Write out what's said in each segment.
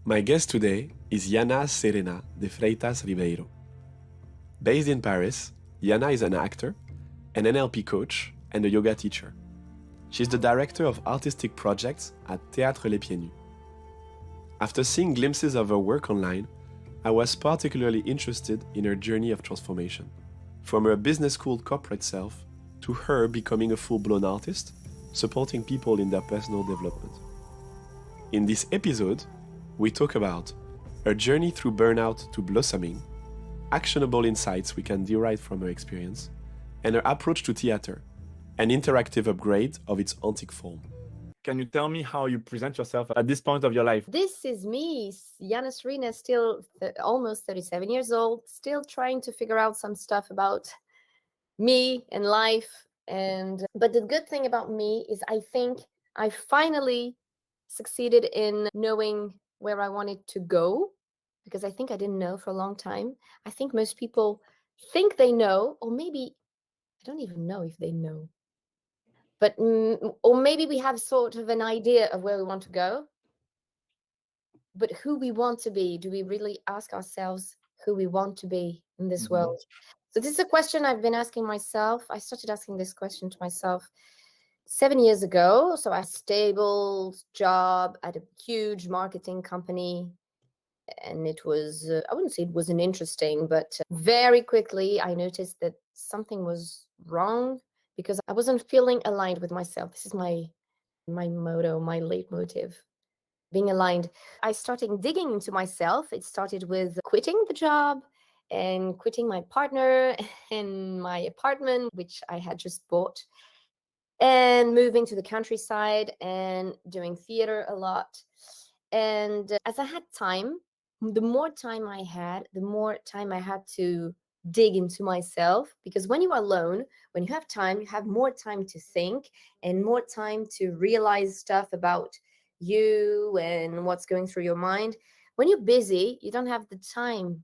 My guest today is Iana Serena de Freitas Ribeiro. Based in Paris, Iana is an actor, an NLP coach, and a yoga teacher. She's the director of artistic projects at Théâtre Les Pieds Nus. After seeing glimpses of her work online, I was particularly interested in her journey of transformation, from her business school corporate self to her becoming a full-blown artist, supporting people in their personal development. In this episode, we talk about her journey through burnout to blossoming, actionable insights we can derive from her experience, and her approach to theater, an interactive upgrade of its antique form. Can you tell me how you present yourself at this point of your life? This is me, Iana Serena, still almost 37 years old, still trying to figure out some stuff about me and life. But the good thing about me is I think I finally succeeded in knowing where I wanted to go, because I think I didn't know for a long time. I think most people think they know, or maybe I don't even know if they know. But or maybe we have sort of an idea of where we want to go. But who we want to be, do we really ask ourselves who we want to be in this world? So this is a question I've been asking myself. I started asking this question to myself 7 years ago. So a stable job at a huge marketing company. And it was, I wouldn't say it wasn't interesting, but very quickly I noticed that something was wrong because I wasn't feeling aligned with myself. This is my motto, my leitmotif. Being aligned. I started digging into myself. It started with quitting the job and quitting my partner and my apartment, which I had just bought, and moving to the countryside and doing theater a lot. And as I had time, the more time I had, the more time I had to dig into myself, because when you are alone, when you have time, you have more time to think and more time to realize stuff about you and what's going through your mind. When you're busy, you don't have the time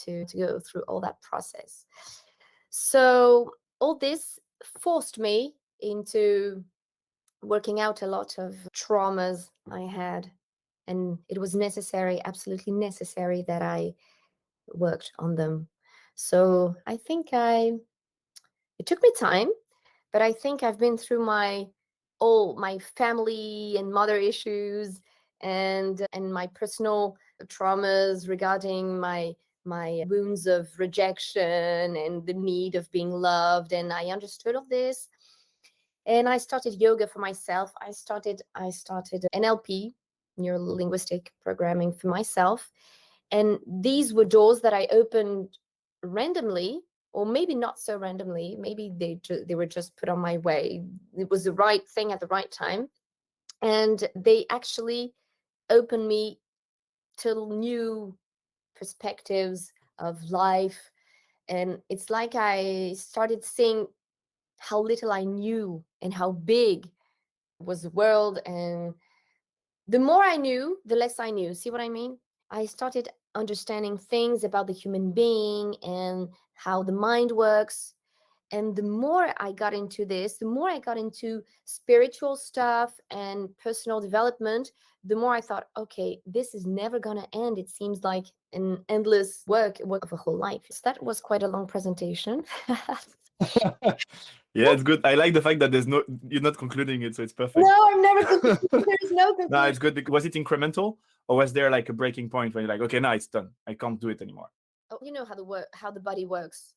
to go through all that process. So all this forced me into working out a lot of traumas I had, and it was necessary, absolutely necessary, that I worked on them. So I think it took me time, but I think I've been through all my family and mother issues and my personal traumas regarding my wounds of rejection and the need of being loved, and I understood all this. And I started yoga for myself. I started NLP, neuro linguistic programming, for myself. And these were doors that I opened randomly, or maybe not so randomly. Maybe they were just put on my way. It was the right thing at the right time. And they actually opened me to new perspectives of life. And it's like I started seeing how little I knew and how big was the world. And the more I knew, the less I knew. See what I mean? I started understanding things about the human being and how the mind works. And the more I got into this, the more I got into spiritual stuff and personal development, the more I thought, okay, this is never going to end. It seems like an endless work of a whole life. So that was quite a long presentation. Yeah, it's good. I like the fact that you're not concluding it, so it's perfect. No, I'm never concluding. There's no conclusion. No, it's good. Was it incremental, or was there like a breaking point when you're like, okay, now it's done. I can't do it anymore? Oh, you know how the body works.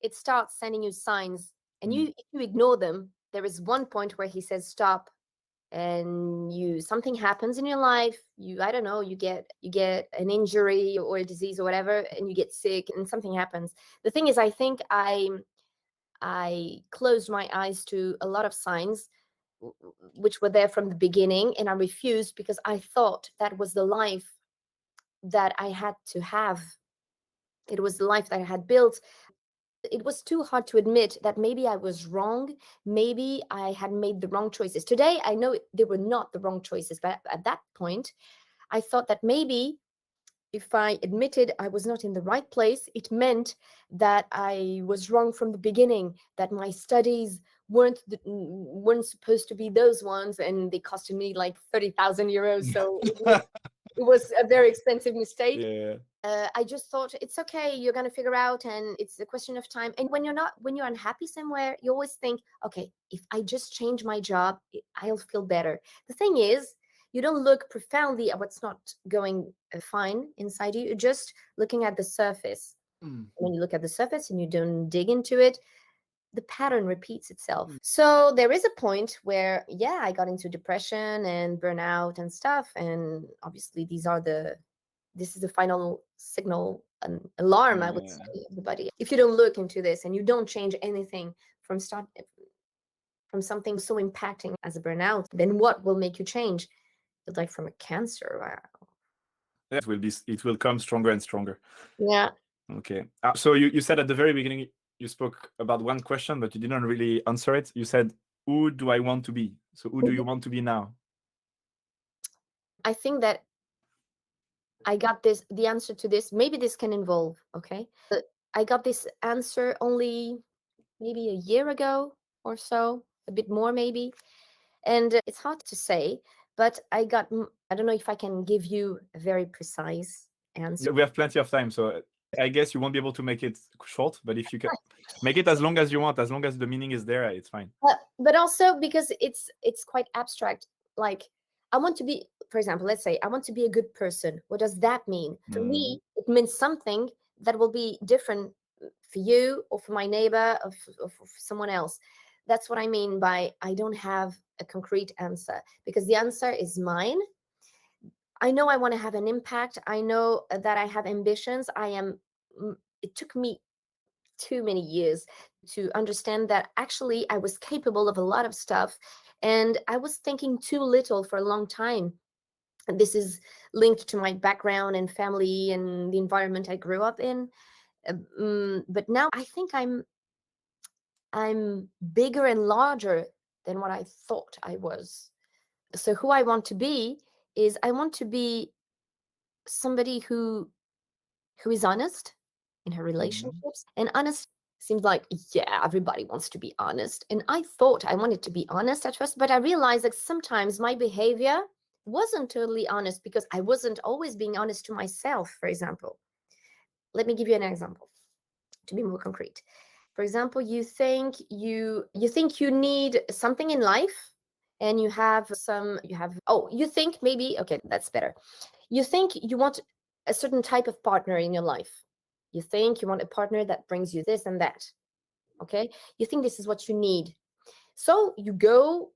It starts sending you signs, and if you ignore them, there is one point where he says stop, and something happens in your life. I don't know, you get an injury or a disease or whatever, and you get sick, and something happens. The thing is, I think I closed my eyes to a lot of signs which were there from the beginning, and I refused because I thought that was the life that I had to have. It was the life that I had built. It was too hard to admit that maybe I was wrong. Maybe I had made the wrong choices. Today, I know they were not the wrong choices, but at that point, I thought that maybe if I admitted I was not in the right place, it meant that I was wrong from the beginning, that my studies weren't supposed to be those ones, and they costed me like 30,000 euros. So It was a very expensive mistake. Yeah. I just thought it's okay, you're going to figure out, and it's a question of time. And when you're unhappy somewhere, you always think, okay, if I just change my job, I'll feel better. The thing is, you don't look profoundly at what's not going fine inside you. You're just looking at the surface. When you look at the surface and you don't dig into it, the pattern repeats itself. So there is a point where, yeah, I got into depression and burnout and stuff. And obviously this is the final signal, an alarm, I would say, everybody. If you don't look into this and you don't change anything from something so impacting as a burnout, then what will make you change? It's like from a cancer. Wow. It will come stronger and stronger. Yeah. Okay. So you said at the very beginning, you spoke about one question, but you didn't really answer it. You said, who do I want to be? So who do you want to be now? I think that I got the answer to this. Maybe this can evolve, okay? But I got this answer only maybe a year ago or so, a bit more maybe. And it's hard to say, but I don't know if I can give you a very precise answer. We have plenty of time, so I guess you won't be able to make it short, but if you can make it as long as you want, as long as the meaning is there, it's fine. But also because it's quite abstract. Like, I want to be, for example, let's say I want to be a good person. What does that mean? For me, it means something that will be different for you or for my neighbor or for someone else. That's what I mean by I don't have a concrete answer, because the answer is mine. I know I want to have an impact. I know that I have ambitions. It took me too many years to understand that actually I was capable of a lot of stuff, and I was thinking too little for a long time. And this is linked to my background and family and the environment I grew up in. But now I think I'm bigger and larger than what I thought I was. So who I want to be is I want to be somebody who is honest in her relationships. And honest seems like, yeah, everybody wants to be honest. And I thought I wanted to be honest at first, but I realized that sometimes my behavior wasn't totally honest because I wasn't always being honest to myself, for example. Let me give you an example to be more concrete. For example, you think you need something in life, and you think maybe, okay, that's better. You think you want a certain type of partner in your life. You think you want a partner that brings you this and that. Okay? You think this is what you need. So you go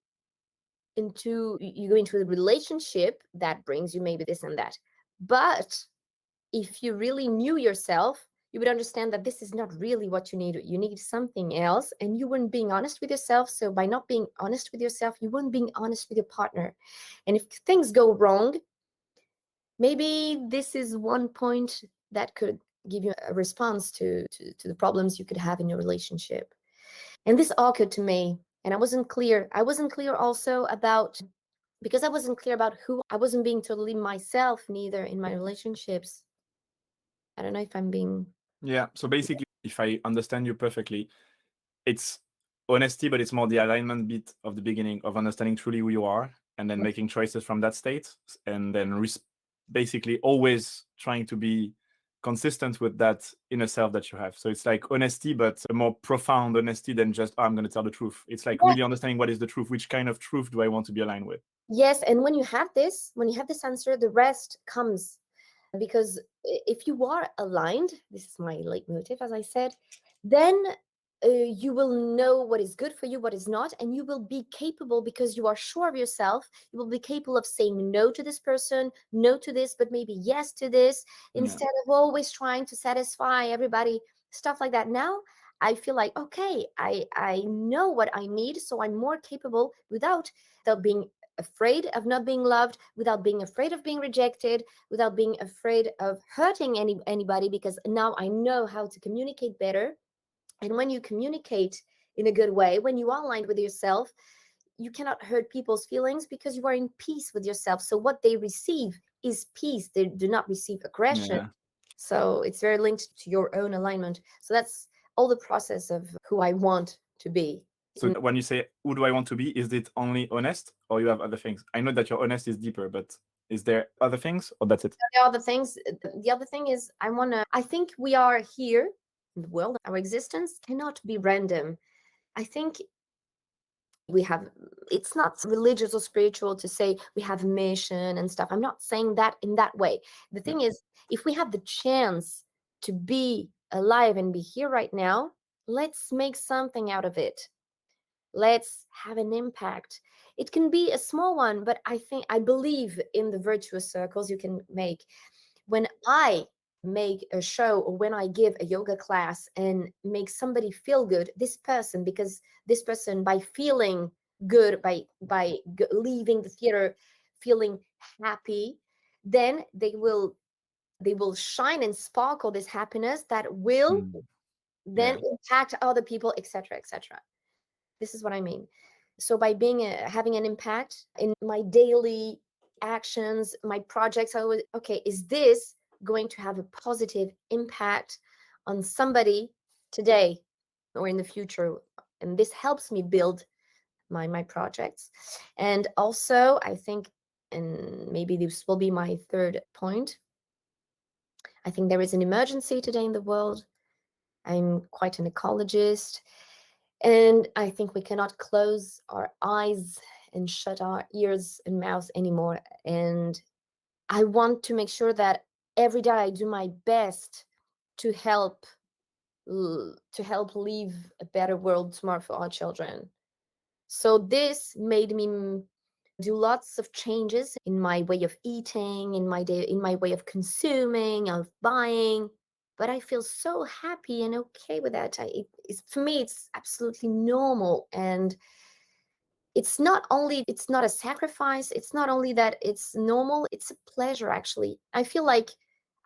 into a relationship that brings you maybe this and that. But if you really knew yourself, you would understand that this is not really what you need. You need something else, and you weren't being honest with yourself. So by not being honest with yourself, you weren't being honest with your partner. And if things go wrong, maybe this is one point that could give you a response to the problems you could have in your relationship. And this occurred to me, and I wasn't clear. I wasn't clear also about, because I wasn't clear about who I wasn't being totally myself, neither in my relationships. I don't know if I'm being... Yeah. So basically, if I understand you perfectly, it's honesty, but it's more the alignment bit of the beginning of understanding truly who you are, and then making choices from that state, and then basically always trying to be consistent with that inner self that you have. So it's like honesty, but a more profound honesty than just, I'm going to tell the truth. It's like really understanding what is the truth, which kind of truth do I want to be aligned with. Yes, and when you have this answer, the rest comes. Because if you are aligned, this is my leitmotif, as I said, then you will know what is good for you, what is not, and you will be capable, because you are sure of yourself, you will be capable of saying no to this person, no to this, but maybe yes to this, instead of always trying to satisfy everybody, stuff like that. Now I feel like, okay, I know what I need, so I'm more capable without being afraid of not being loved, without being afraid of being rejected, without being afraid of hurting anybody, because now I know how to communicate better. And when you communicate in a good way, when you are aligned with yourself, you cannot hurt people's feelings because you are in peace with yourself. So what they receive is peace. They do not receive aggression. Yeah. So it's very linked to your own alignment. So that's all the process of who I want to be. So when you say, who do I want to be, is it only honest, or you have other things? I know that your honest is deeper, but Is there other things, or that's it? The other things, the other thing is I think we are here in the world. Our existence cannot be random. I think we have, it's not religious or spiritual to say we have a mission and stuff. I'm not saying that in that way. The thing is, if we have the chance to be alive and be here right now, let's make something out of it. Let's have an impact. It can be a small one, but I believe in the virtuous circles you can make. When I make a show or when I give a yoga class and make somebody feel good, because this person, by feeling good, by leaving the theater feeling happy, then they will shine and sparkle this happiness that will then impact other people, etc., etc. This is what I mean. So by having an impact in my daily actions, my projects, I always, okay, is this going to have a positive impact on somebody today or in the future? And this helps me build my projects. And also, I think, and maybe this will be my third point, I think there is an emergency today in the world. I'm quite an ecologist. And I think we cannot close our eyes and shut our ears and mouths anymore. And I want to make sure that every day I do my best to help leave a better world tomorrow for our children. So this made me do lots of changes in my way of eating, in my way of consuming, of buying. But I feel so happy and okay with that. For me, it's absolutely normal. And it's not a sacrifice. It's not only that it's normal, it's a pleasure, actually. I feel like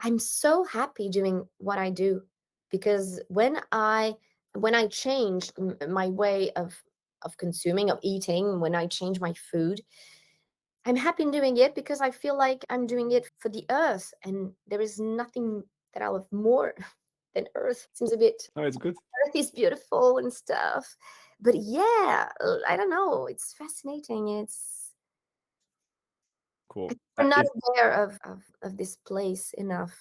I'm so happy doing what I do, because when I changed my way of consuming, of eating, when I change my food, I'm happy in doing it because I feel like I'm doing it for the earth, and there is nothing that I love more than earth. It seems a bit, Oh, it's good. earth is beautiful and stuff. But yeah, I don't know. It's fascinating. It's Cool. I'm not aware of this place enough.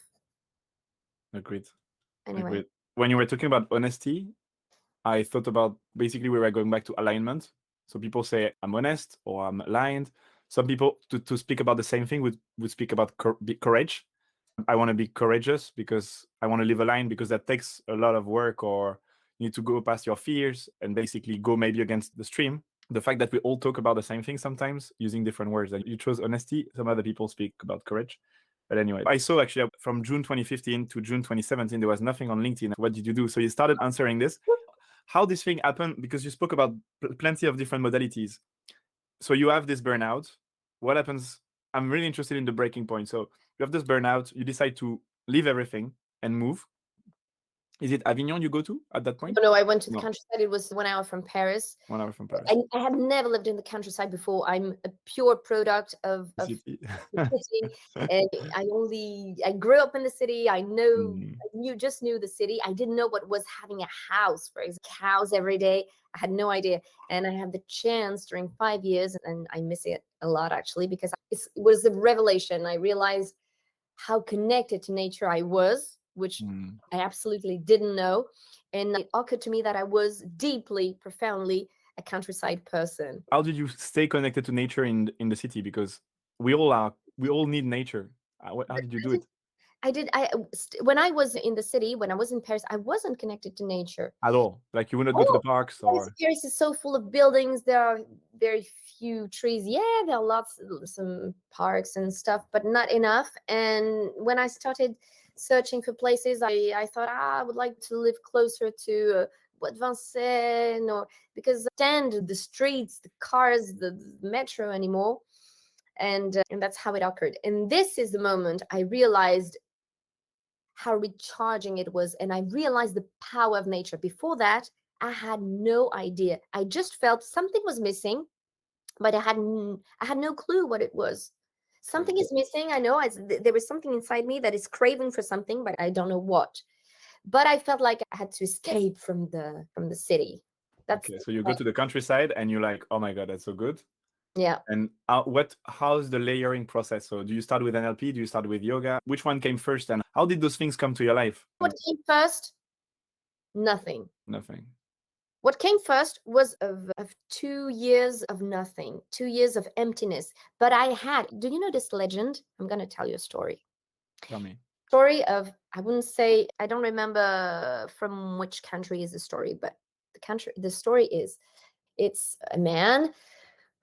Agreed. Anyway. Agreed. When you were talking about honesty, I thought about, basically, we were going back to alignment. So people say I'm honest or I'm aligned. Some people, to speak about the same thing, would speak about courage. I want to be courageous because I want to live aligned, because that takes a lot of work, or you need to go past your fears and basically go maybe against the stream. The fact that we all talk about the same thing sometimes using different words. And you chose honesty. Some other people speak about courage. But anyway, I saw actually from June 2015 to June 2017, there was nothing on LinkedIn. What did you do? So you started answering this. How this thing happened, because you spoke about plenty of different modalities. So you have this burnout. What happens? I'm really interested in the breaking point. So you have this burnout. You decide to leave everything and move. Is it Avignon you go to at that point? No, I went to the countryside. It was 1 hour from Paris. 1 hour from Paris. I have never lived in the countryside before. I'm a pure product of the city. And I grew up in the city. I just knew the city. I didn't know what was having a house, for example, cows every day. I had no idea. And I had the chance during 5 years, and I miss it a lot, actually, because it was a revelation. I realized how connected to nature I was, which I absolutely didn't know. And it occurred to me that I was deeply, profoundly a countryside person. How did you stay connected to nature in the city? Because we all need nature. How did you do it? When I was in the city, when I was in Paris, I wasn't connected to nature at all. Like, you wouldn't go to the parks, or Paris is so full of buildings. There are very few trees. Yeah, there are some parks and stuff, but not enough. And when I started searching for places, I thought I would like to live closer to Vincennes, or because I stand the streets, the cars, the metro anymore. And that's how it occurred. And this is the moment I realized how recharging it was. And I realized the power of nature. Before that, I had no idea. I just felt something was missing, but I had no clue what it was. Something is missing. I know there was something inside me that is craving for something, but I don't know what. But I felt like I had to escape from the city. Okay, so you go to the countryside and you're like, oh my God, that's so good. Yeah. And how's the layering process? So do you start with NLP? Do you start with yoga? Which one came first, and how did those things come to your life? What came first? Nothing. Nothing. What came first was of 2 years of nothing, 2 years of emptiness. But do you know this legend? I'm going to tell you a story. Tell me. Story of, I wouldn't say, I don't remember from which country is the story, but the story is, it's a man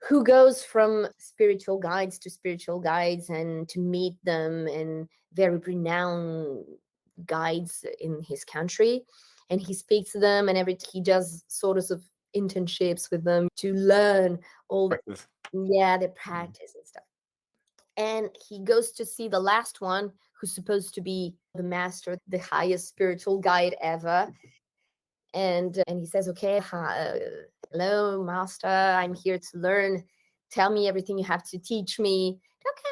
who goes from spiritual guides to spiritual guides and to meet them and very renowned guides in his country, and he speaks to them, and he does sort of internships with them to learn all Practice. their practice and stuff. And he goes to see the last one, who's supposed to be the master, the highest spiritual guide ever. And he says, okay, hello, master, I'm here to learn. Tell me everything you have to teach me.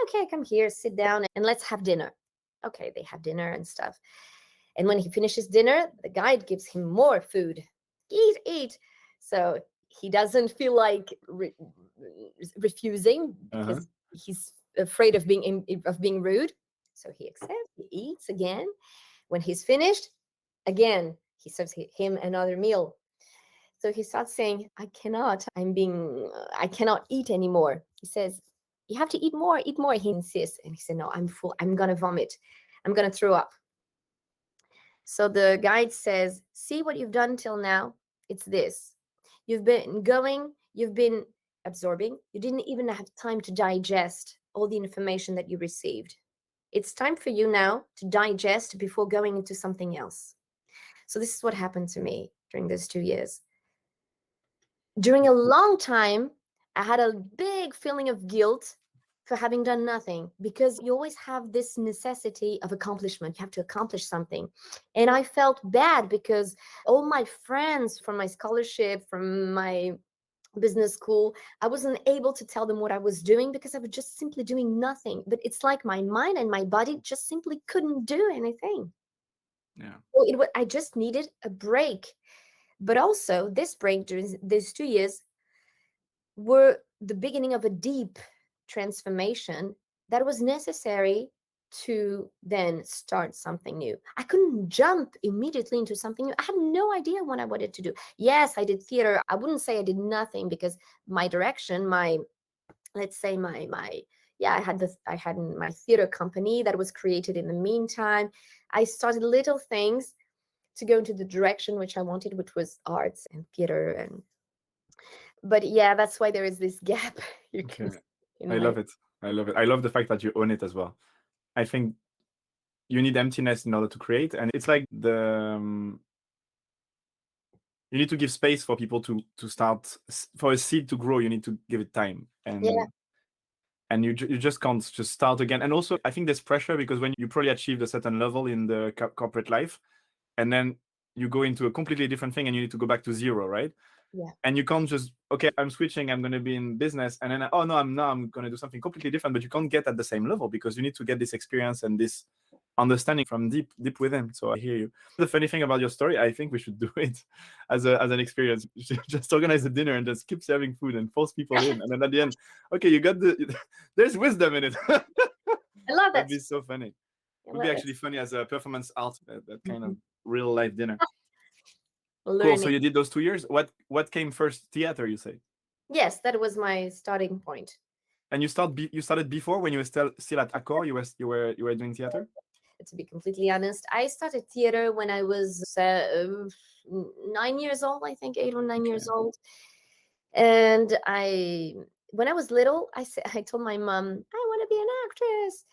Okay, come here, sit down, and let's have dinner. Okay, they have dinner and stuff. And when he finishes dinner, the guide gives him more food. Eat. So he doesn't feel like refusing, because he's afraid of being rude. So he accepts, he eats again. When he's finished, again, he serves him another meal. So he starts saying, I cannot eat anymore. He says, you have to eat more. He insists. And he said, no, I'm full. I'm going to vomit. I'm going to throw up. So the guide says, see what you've done till now? It's this. You've been absorbing. You didn't even have time to digest all the information that you received. It's time for you now to digest before going into something else. So this is what happened to me during those 2 years. During a long time, I had a big feeling of guilt for having done nothing, because you always have this necessity of accomplishment. You have to accomplish something. And I felt bad because all my friends from my scholarship, from my business school, I wasn't able to tell them what I was doing because I was just simply doing nothing. But it's like my mind and my body just simply couldn't do anything. Yeah. So I just needed a break. But also, this break during these 2 years were the beginning of a deep transformation that was necessary to then start something new. I couldn't jump immediately into something new. I had no idea what I wanted to do. Yes, I did theater. I wouldn't say I did nothing, because my direction, I had my theater company that was created in the meantime. I started little things to go into the direction which I wanted, which was arts and theater. But yeah, that's why there is this gap. I love it. I love the fact that you own it as well. I think you need emptiness in order to create, and it's like you need to give space for people to start. For a seed to grow, you need to give it time, and you just can't just start again. And also, I think there's pressure, because when you probably achieved a certain level in the corporate life, and then you go into a completely different thing and you need to go back to zero, right? Yeah. And you can't just, okay, I'm switching, I'm going to be in business, and then I'm going to do something completely different. But you can't get at the same level, because you need to get this experience and this understanding from deep within. So I hear you. The funny thing about your story, I think we should do it as an experience. You should just organize a dinner and just keep serving food and force people in, and then at the end, okay, you got there's wisdom in it. I love that. That'd be so funny. It would be actually funny as a performance art, that kind of real life dinner. Cool. So you did those 2 years. What came first? Theater, you say? Yes, that was my starting point. And you started before, when you were still at Accor. You were doing theater. To be completely honest, I started theater when I was 9 years old. I think 8 or 9 years old. And when I was little, I told my mom, I want to be an actress.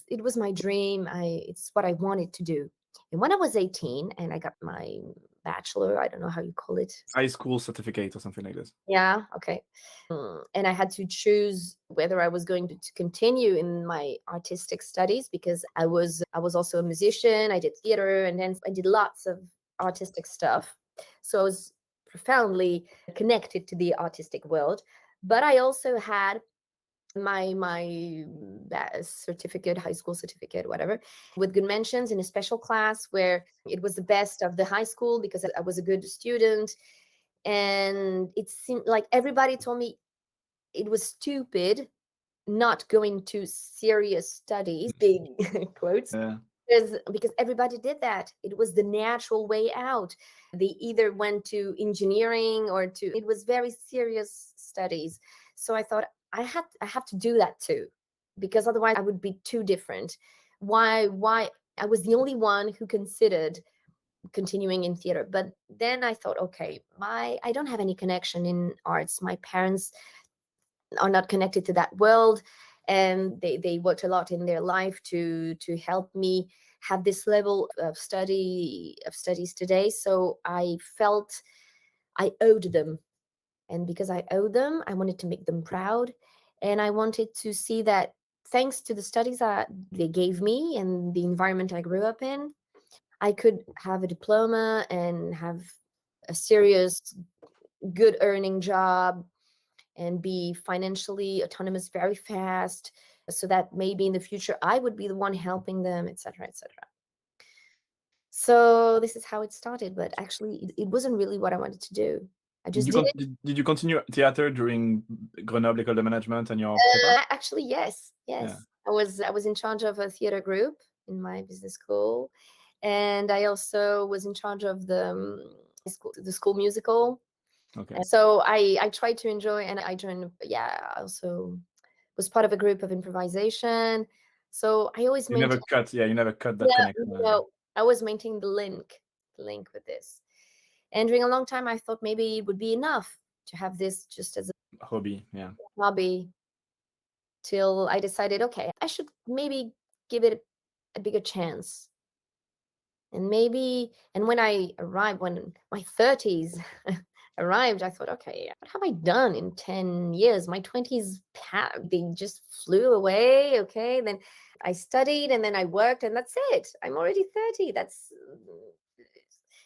It was my dream. It's what I wanted to do. And when I was 18 and I got my bachelor, I don't know how you call it, high school certificate or something like this. Yeah, okay. And I had to choose whether I was going to continue in my artistic studies, because I was also a musician. I did theater, and then I did lots of artistic stuff. So I was profoundly connected to the artistic world. But I also had my certificate, high school certificate, whatever, with good mentions in a special class where it was the best of the high school, because I was a good student. And it seemed like everybody told me, it was stupid not going to serious studies, big quotes, Yeah. because everybody did that. It was the natural way out. They either went to engineering or it was very serious studies. So I thought I have to do that too, because otherwise I would be too different. Why I was the only one who considered continuing in theater. But then I thought, okay, I don't have any connection in arts. My parents are not connected to that world, and they worked a lot in their life to help me have this level of studies today. So I felt I owed them, and because I owed them, I wanted to make them proud, and I wanted to see that thanks to the studies that they gave me and the environment I grew up in, I could have a diploma and have a serious, good earning job and be financially autonomous very fast, so that maybe in the future I would be the one helping them, etc., etc. So this is how it started, but actually it wasn't really what I wanted to do. I just did it. Did you continue theater during Grenoble École de Management and your prépa? Actually, yes. Yeah. I was in charge of a theater group in my business school, and I also was in charge of the school musical. Okay. And so I tried to enjoy, and I joined. Yeah, I also was part of a group of improvisation. So I always You never cut that connection. No, I was maintaining the link with this. And during a long time, I thought maybe it would be enough to have this just as a Hobby, yeah. hobby, till I decided, okay, I should maybe give it a bigger chance. And when I arrived, when my 30s arrived, I thought, okay, what have I done in 10 years? My 20s, they just flew away. Okay, then I studied and then I worked, and that's it. I'm already 30.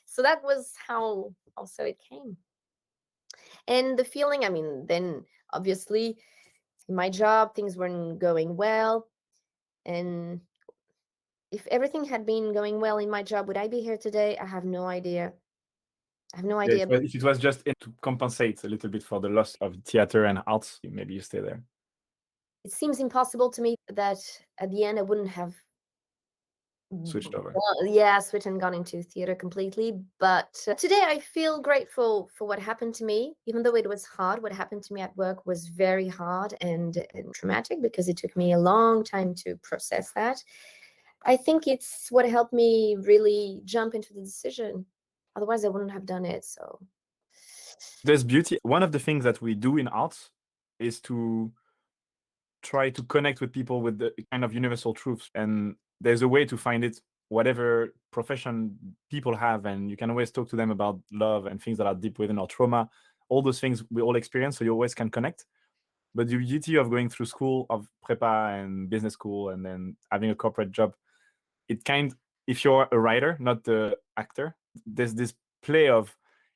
So that was how also it came. And the feeling, I mean, then obviously in my job, things weren't going well. And if everything had been going well in my job, would I be here today? I have no idea. I have no idea. If it was just to compensate a little bit for the loss of theater and arts, maybe you stay there. It seems impossible to me that at the end I wouldn't have Switched over. switched and gone into theater completely. But today I feel grateful for what happened to me, even though it was hard. What happened to me at work was very hard and traumatic, because it took me a long time to process that. I think it's what helped me really jump into the decision. Otherwise, I wouldn't have done it. So there's beauty. One of the things that we do in arts is to try to connect with people with the kind of universal truths. And there's a way to find it, whatever profession people have. And you can always talk to them about love and things that are deep within our trauma, all those things we all experience. So you always can connect. But the beauty of going through school, of prepa and business school, and then having a corporate job, if you're a writer, not the actor, there's this play of,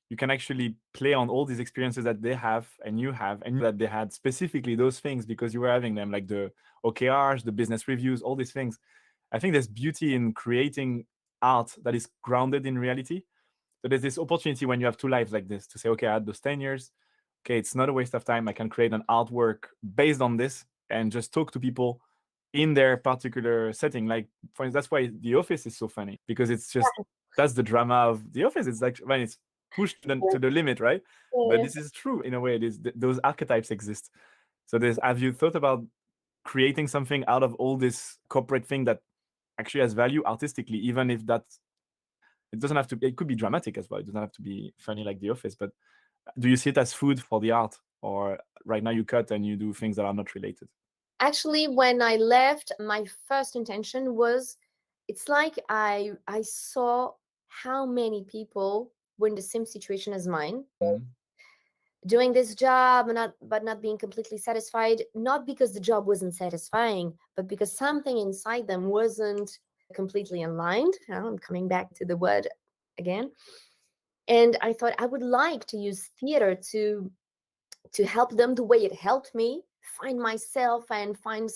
you can actually play on all these experiences that they have and you have, and that they had specifically those things because you were having them, like the OKRs, the business reviews, all these things. I think there's beauty in creating art that is grounded in reality. So there's this opportunity when you have two lives like this to say, okay, I had those 10 years. Okay, it's not a waste of time. I can create an artwork based on this and just talk to people in their particular setting. Like, for instance, that's why The Office is so funny, because it's just, that's the drama of The Office. It's like when it's pushed to the limit, right? But this is true in a way. It is, those archetypes exist. So have you thought about creating something out of all this corporate thing that actually has value artistically, even if it doesn't have to, it could be dramatic as well. It doesn't have to be funny like The Office, but do you see it as food for the art, or right now you cut and you do things that are not related? Actually, when I left, my first intention was, it's like I saw how many people were in the same situation as mine, doing this job, but not being completely satisfied, not because the job wasn't satisfying, but because something inside them wasn't completely aligned. I'm coming back to the word again. And I thought I would like to use theater to help them the way it helped me find myself and find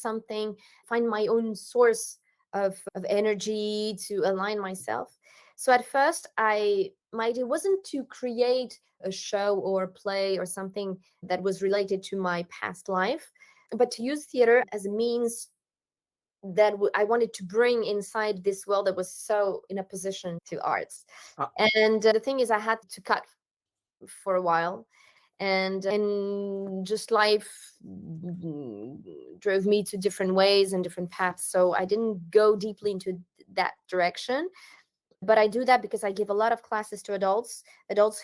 my own source of energy to align myself. So at first, my idea wasn't to create a show or a play or something that was related to my past life, but to use theater as a means that I wanted to bring inside this world that was so in opposition to arts. Ah. And the thing is, I had to cut for a while, and just life drove me to different ways and different paths. So I didn't go deeply into that direction. But I do that because I give a lot of classes to adults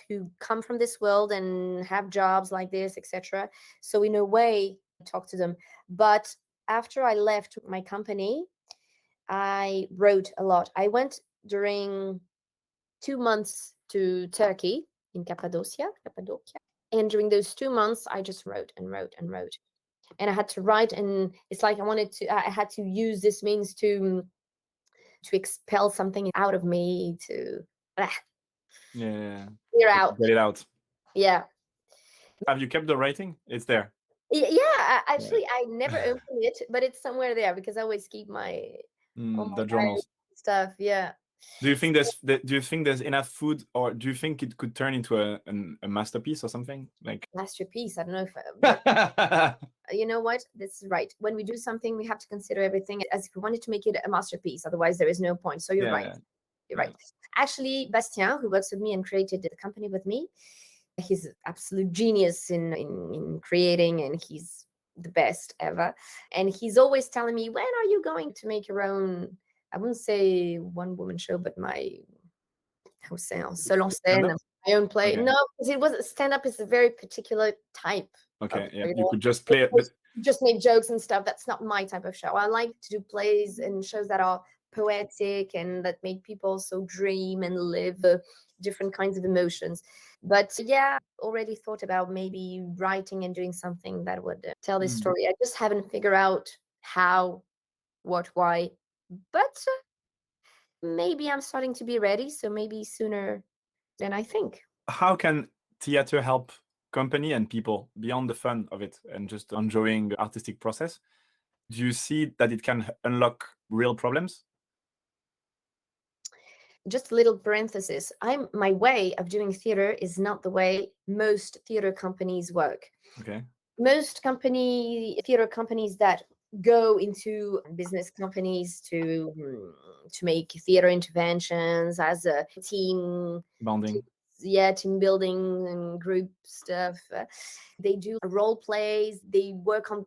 who come from this world and have jobs like this, etc. So in a way, I talk to them. But after I left my company, I wrote a lot. I went during 2 months to Turkey in Cappadocia. And during those 2 months, I just wrote and wrote and wrote. And I had to write, and it's like I had to use this means to expel something out of me, to Yeah. clear out. Get it out. Yeah. Have you kept the writing? It's there. Yeah, actually, I never opened it, but it's somewhere there because I always keep my all my The journals. stuff. Yeah. Do you think there's enough food, or do you think it could turn into a masterpiece or something? Like Masterpiece. I don't know if, but you know what? This is right. When we do something, we have to consider everything as if we wanted to make it a masterpiece. Otherwise, there is no point. So you're right. You're right. Actually, Bastien, who works with me and created the company with me, he's an absolute genius in creating, and he's the best ever. And he's always telling me, when are you going to make your own, I wouldn't say one woman show, but my, how say, seul en scène, my own play. Okay. No, because it was stand-up is a very particular type. Okay, of, yeah, you could just play it, but just make jokes and stuff. That's not my type of show. I like to do plays and shows that are poetic and that make people also dream and live different kinds of emotions. But yeah, already thought about maybe writing and doing something that would tell this story. I just haven't figured out how, what, why. But maybe I'm starting to be ready. So maybe sooner than I think. How can theater help company and people beyond the fun of it and just enjoying the artistic process? Do you see that it can unlock real problems? Just a little parenthesis. My way of doing theater is not the way most theater companies work. Okay. Most theater companies that go into business companies to make theater interventions as a team Bonding. team building and group stuff. They do role plays. They work on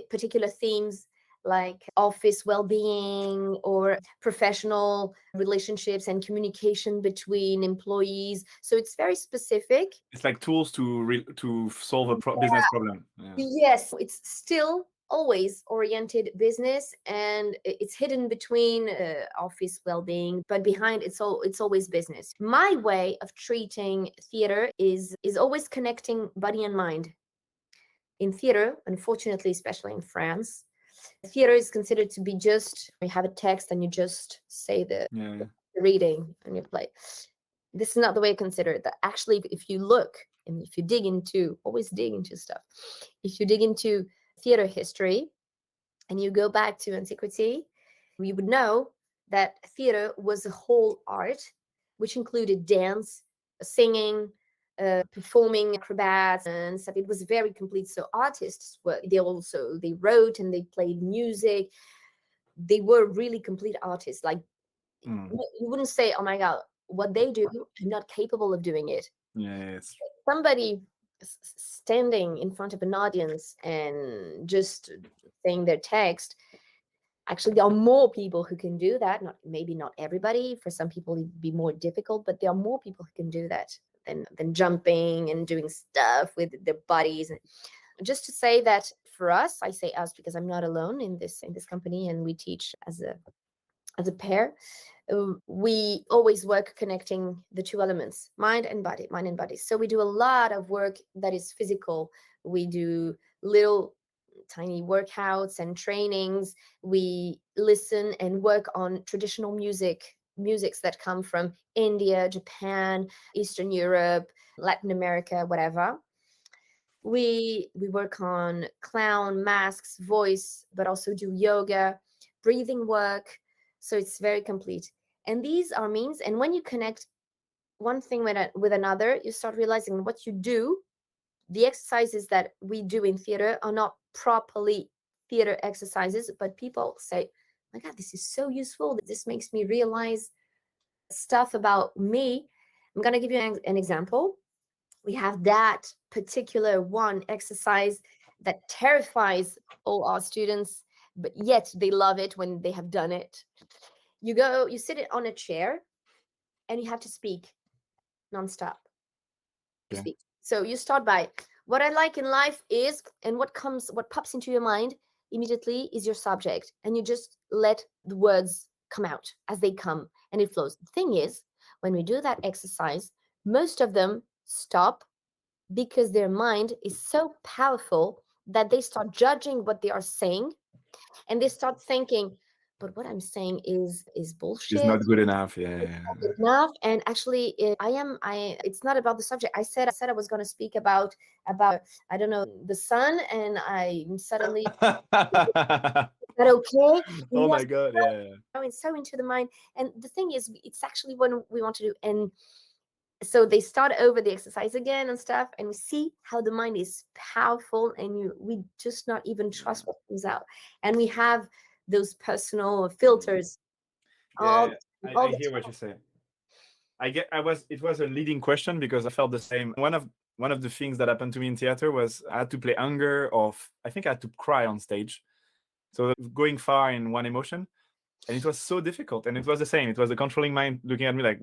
particular themes like office well-being or professional relationships and communication between employees. So it's very specific. It's like tools to solve a business problem. Yeah. Yes, it's still always oriented business, and it's hidden between office well-being, but behind it's always business. My way of treating theater is always connecting body and mind. In theater, unfortunately, especially in France, theater is considered to be just you have a text and you just say the reading and you play. This is not the way I consider it. That actually, if you look and if you always dig into stuff. If you dig into theater history and you go back to antiquity, you would know that theater was a whole art, which included dance, singing, performing acrobats and stuff. It was very complete. So artists they wrote and they played music. They were really complete artists. Like you wouldn't say, oh my God, what they do, I'm not capable of doing it. Yes. Somebody standing in front of an audience and just saying their text, actually there are more people who can do that. Maybe not everybody. For some people it'd be more difficult, but there are more people who can do that than jumping and doing stuff with their bodies. And just to say that for us, I say us because I'm not alone in this company, and we teach as a pair. We always work connecting the two elements, mind and body. So we do a lot of work that is physical. We do little tiny workouts and trainings. We listen and work on traditional musics that come from India, Japan, Eastern Europe, Latin America, whatever. We work on clown, masks, voice, but also do yoga, breathing work. So it's very complete. And these are means. And when you connect one thing with another, you start realizing what you do, the exercises that we do in theater are not properly theater exercises, but people say, my God, this is so useful. This makes me realize stuff about me. I'm going to give you an example. We have that particular one exercise that terrifies all our students, but yet they love it when they have done it. You sit it on a chair and you have to speak nonstop. Yeah. Speak. So you start by, what I like in life is, and what pops into your mind immediately is your subject. And you just let the words come out as they come and it flows. The thing is, when we do that exercise, most of them stop because their mind is so powerful that they start judging what they are saying, and they start thinking, but what I'm saying is bullshit. It's not good enough. Yeah. It's not good enough. And actually, it's not about the subject. I said I was going to speak about I don't know, the sun, and I'm suddenly that okay? Oh my Yes, God. Yeah. it's so into the mind. And the thing is, it's actually what we want to do. And so they start over the exercise again and stuff, and we see how the mind is powerful, and we just not even trust what comes out. And we have those personal filters. Yeah, I hear what you say. It was a leading question because I felt the same. One of the things that happened to me in theater was I had to play anger, or I think I had to cry on stage. So going far in one emotion, and it was so difficult. And it was the same. It was the controlling mind looking at me like,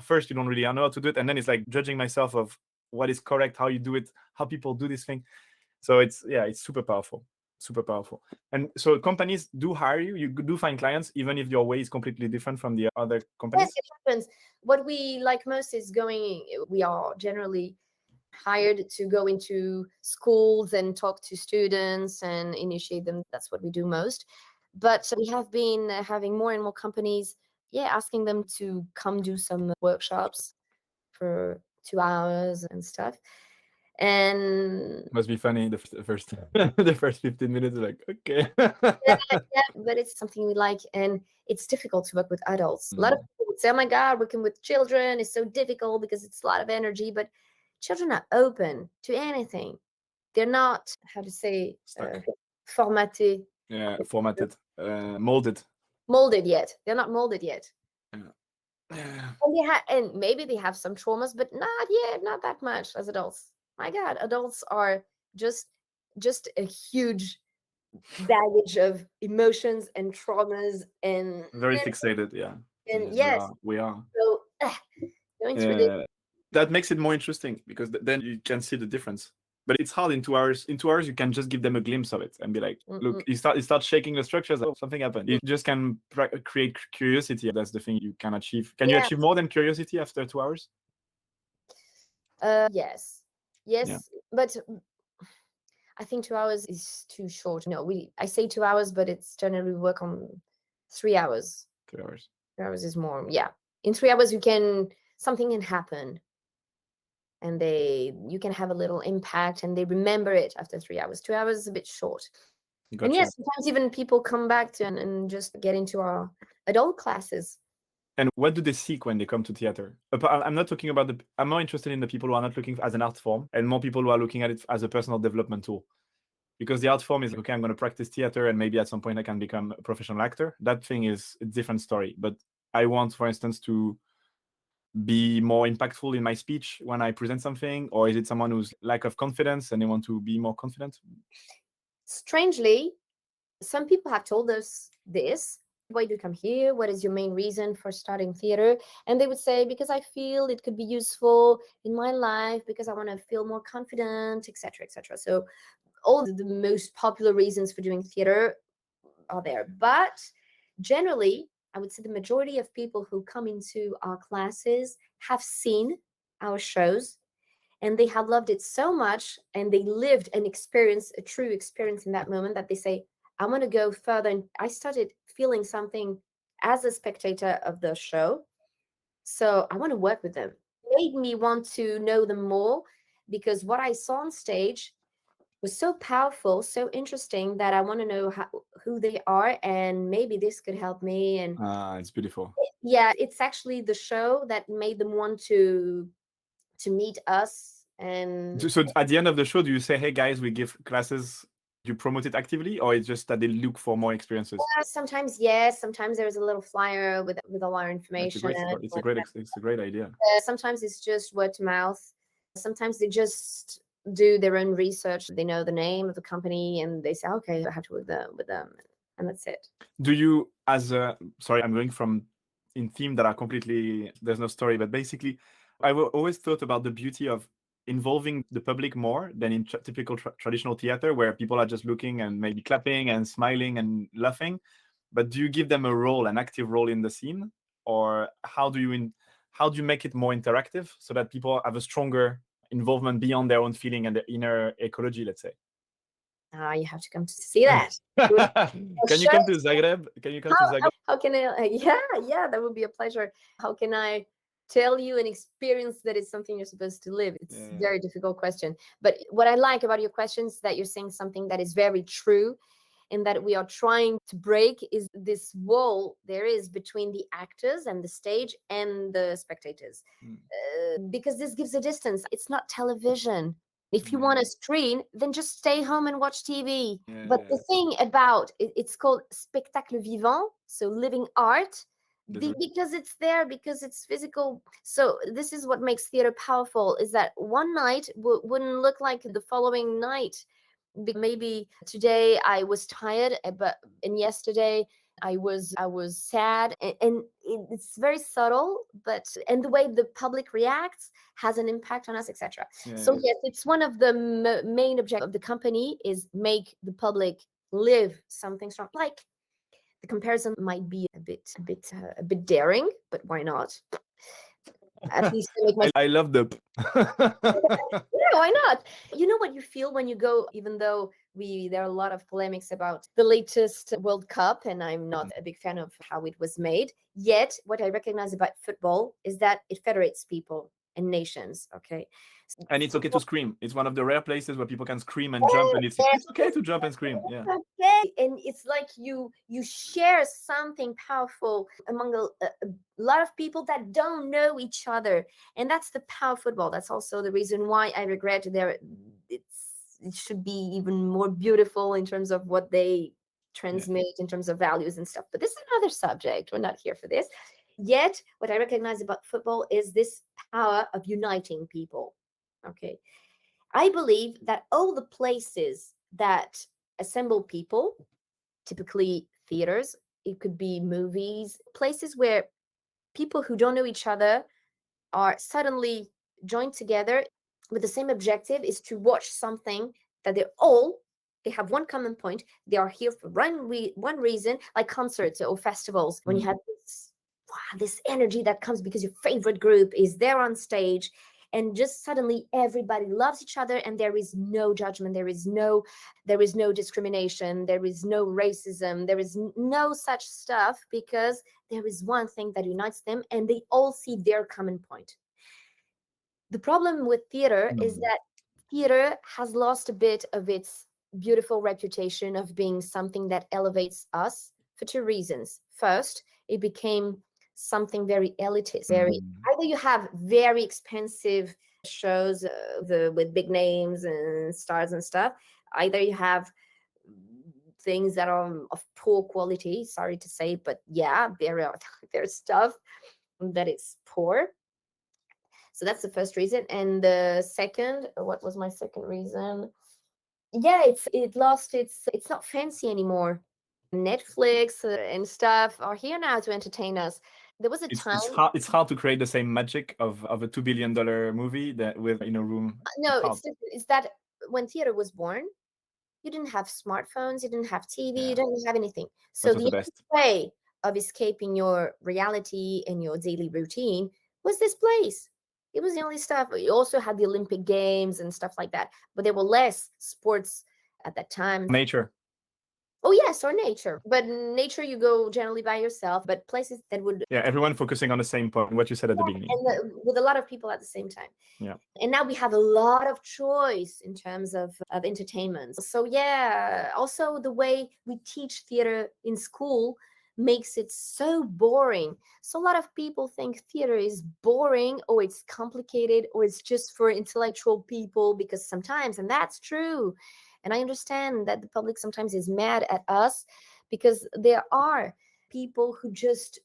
first you don't really know how to do it, and then it's like judging myself of what is correct, how you do it, how people do this thing. So it's super powerful. Super powerful. And so companies do hire you. You do find clients, even if your way is completely different from the other companies. Yes, it happens. What we like most is we are generally hired to go into schools and talk to students and initiate them. That's what we do most. But we have been having more and more companies, asking them to come do some workshops for 2 hours and stuff. And it must be funny the first the first 15 minutes, like, okay. but it's something we like, and it's difficult to work with adults. A lot of people would say, oh my God, working with children is so difficult because it's a lot of energy, but children are open to anything. They're not, how to say, formaté. Yeah, formatted, molded Yet. They're not molded yet. Yeah. And maybe they have some traumas, but not yet, not that much as adults. My God, adults are just a huge baggage of emotions and traumas and Very fixated. Yeah. and Yes, yes, we are. so going through this. That makes it more interesting because then you can see the difference. But it's hard in 2 hours. In 2 hours, you can just give them a glimpse of it and be like, look, you start shaking the structures. Oh, something happened. You just can create curiosity. That's the thing you can achieve. Can you achieve more than curiosity after 2 hours? Yes. Yeah. But I think 2 hours is too short. No, I say 2 hours, but it's generally we work on 3 hours. 3 hours. 3 hours is more. Yeah. In 3 hours, something can happen. And you can have a little impact, and they remember it after 3 hours. 2 hours is a bit short. Gotcha. And yes, sometimes even people come back to and just get into our adult classes. And what do they seek when they come to theater? I'm not talking about I'm more interested in the people who are not looking as an art form, and more people who are looking at it as a personal development tool. Because the art form is, okay, I'm going to practice theater and maybe at some point I can become a professional actor. That thing is a different story. But I want, for instance, to be more impactful in my speech when I present something, or is it someone who's lack of confidence and they want to be more confident? Strangely, some people have told us this. Why do you come here? What is your main reason for starting theater? And they would say, because I feel it could be useful in my life, because I want to feel more confident, etc., etc. So all the most popular reasons for doing theater are there. But generally, I would say the majority of people who come into our classes have seen our shows, and they have loved it so much, and they lived an experience, a true experience in that moment, that they say, I want to go further. And I started feeling something as a spectator of the show. So I want to work with them. It made me want to know them more, because what I saw on stage was so powerful, so interesting that I want to know who they are, and maybe this could help me. And It's beautiful. yeah, it's actually the show that made them want to meet us. And So at the end of the show, do you say, hey guys, we give classes, you promote it actively, or it's just that they look for more experiences? sometimes yes, sometimes there's a little flyer with all our information. It's a great idea. Sometimes it's just word to mouth. Sometimes they just do their own research. They know the name of the company and they say, okay, I have to work with them, and that's it. Do you, sorry, I'm going from in theme that are completely, there's no story, but basically, I've always thought about the beauty of involving the public more than in typical traditional theater, where people are just looking and maybe clapping and smiling and laughing. But do you give them a role, an active role in the scene, or how do you make it more interactive so that people have a stronger involvement beyond their own feeling and their inner ecology, let's say? You have to come to see that. Can you come to Zagreb? How can I? Yeah, that would be a pleasure. How can I tell you an experience that is something you're supposed to live? It's a very difficult question. But what I like about your questions is that you're saying something that is very true, and that we are trying to break is this wall there is between the actors and the stage and the spectators. Because this gives a distance. It's not television. If you want a screen, then just stay home and watch TV. But the thing about it's called spectacle vivant, so living art, because it's there, because it's physical. So this is what makes theater powerful, is that one night wouldn't look like the following night. Maybe today I was tired, and yesterday I was sad, and it's very subtle, and the way the public reacts has an impact on us, etc. So yes, it's one of the main objectives of the company is make the public live something strong. Like, the comparison might be a bit daring, but why not? At least I love the yeah, why not? You know what you feel when you go, even though there are a lot of polemics about the latest World Cup, and I'm not a big fan of how it was made. Yet, what I recognize about football is that it federates people and nations. Okay. And it's okay to scream. It's one of the rare places where people can scream and jump, and it's okay to jump and scream. Yeah. Okay. And it's like you share something powerful among a lot of people that don't know each other, and that's the power of football. That's also the reason why I regret it should be even more beautiful in terms of what they transmit in terms of values and stuff. But this is another subject. We're not here for this. Yet, what I recognize about football is this power of uniting people. Okay. I believe that all the places that assemble people, typically theaters, it could be movies, places where people who don't know each other are suddenly joined together with the same objective, is to watch something that they have one common point. They are here for one reason, like concerts or festivals, when you have this energy that comes because your favorite group is there on stage, and just suddenly everybody loves each other, and there is no judgment, there is no discrimination, there is no racism, there is no such stuff, because there is one thing that unites them, and they all see their common point. The problem with theater is that theater has lost a bit of its beautiful reputation of being something that elevates us for two reasons. First, it became something very elitist. Either you have very expensive shows with big names and stars and stuff, either you have things that are of poor quality, sorry to say, but yeah, there's stuff that is poor. So that's the first reason. And the second, what was my second reason? Yeah, it's not fancy anymore. Netflix and stuff are here now to entertain us. There was a time. It's hard to create the same magic of a $2 billion movie that with in a room. No, it's that when theater was born, you didn't have smartphones, you didn't have TV, you didn't have anything. So the only way of escaping your reality and your daily routine was this place. It was the only stuff. You also had the Olympic Games and stuff like that, but there were less sports at that time. Nature. Oh yes, or nature. But nature, you go generally by yourself. But places that would, Yeah, everyone focusing on the same point, what you said at the beginning. and with a lot of people at the same time. Yeah. And now we have a lot of choice in terms of entertainment. So yeah, also the way we teach theater in school makes it so boring. So a lot of people think theater is boring, or it's complicated, or it's just for intellectual people, because sometimes, and that's true, and I understand that the public sometimes is mad at us, because there are people who just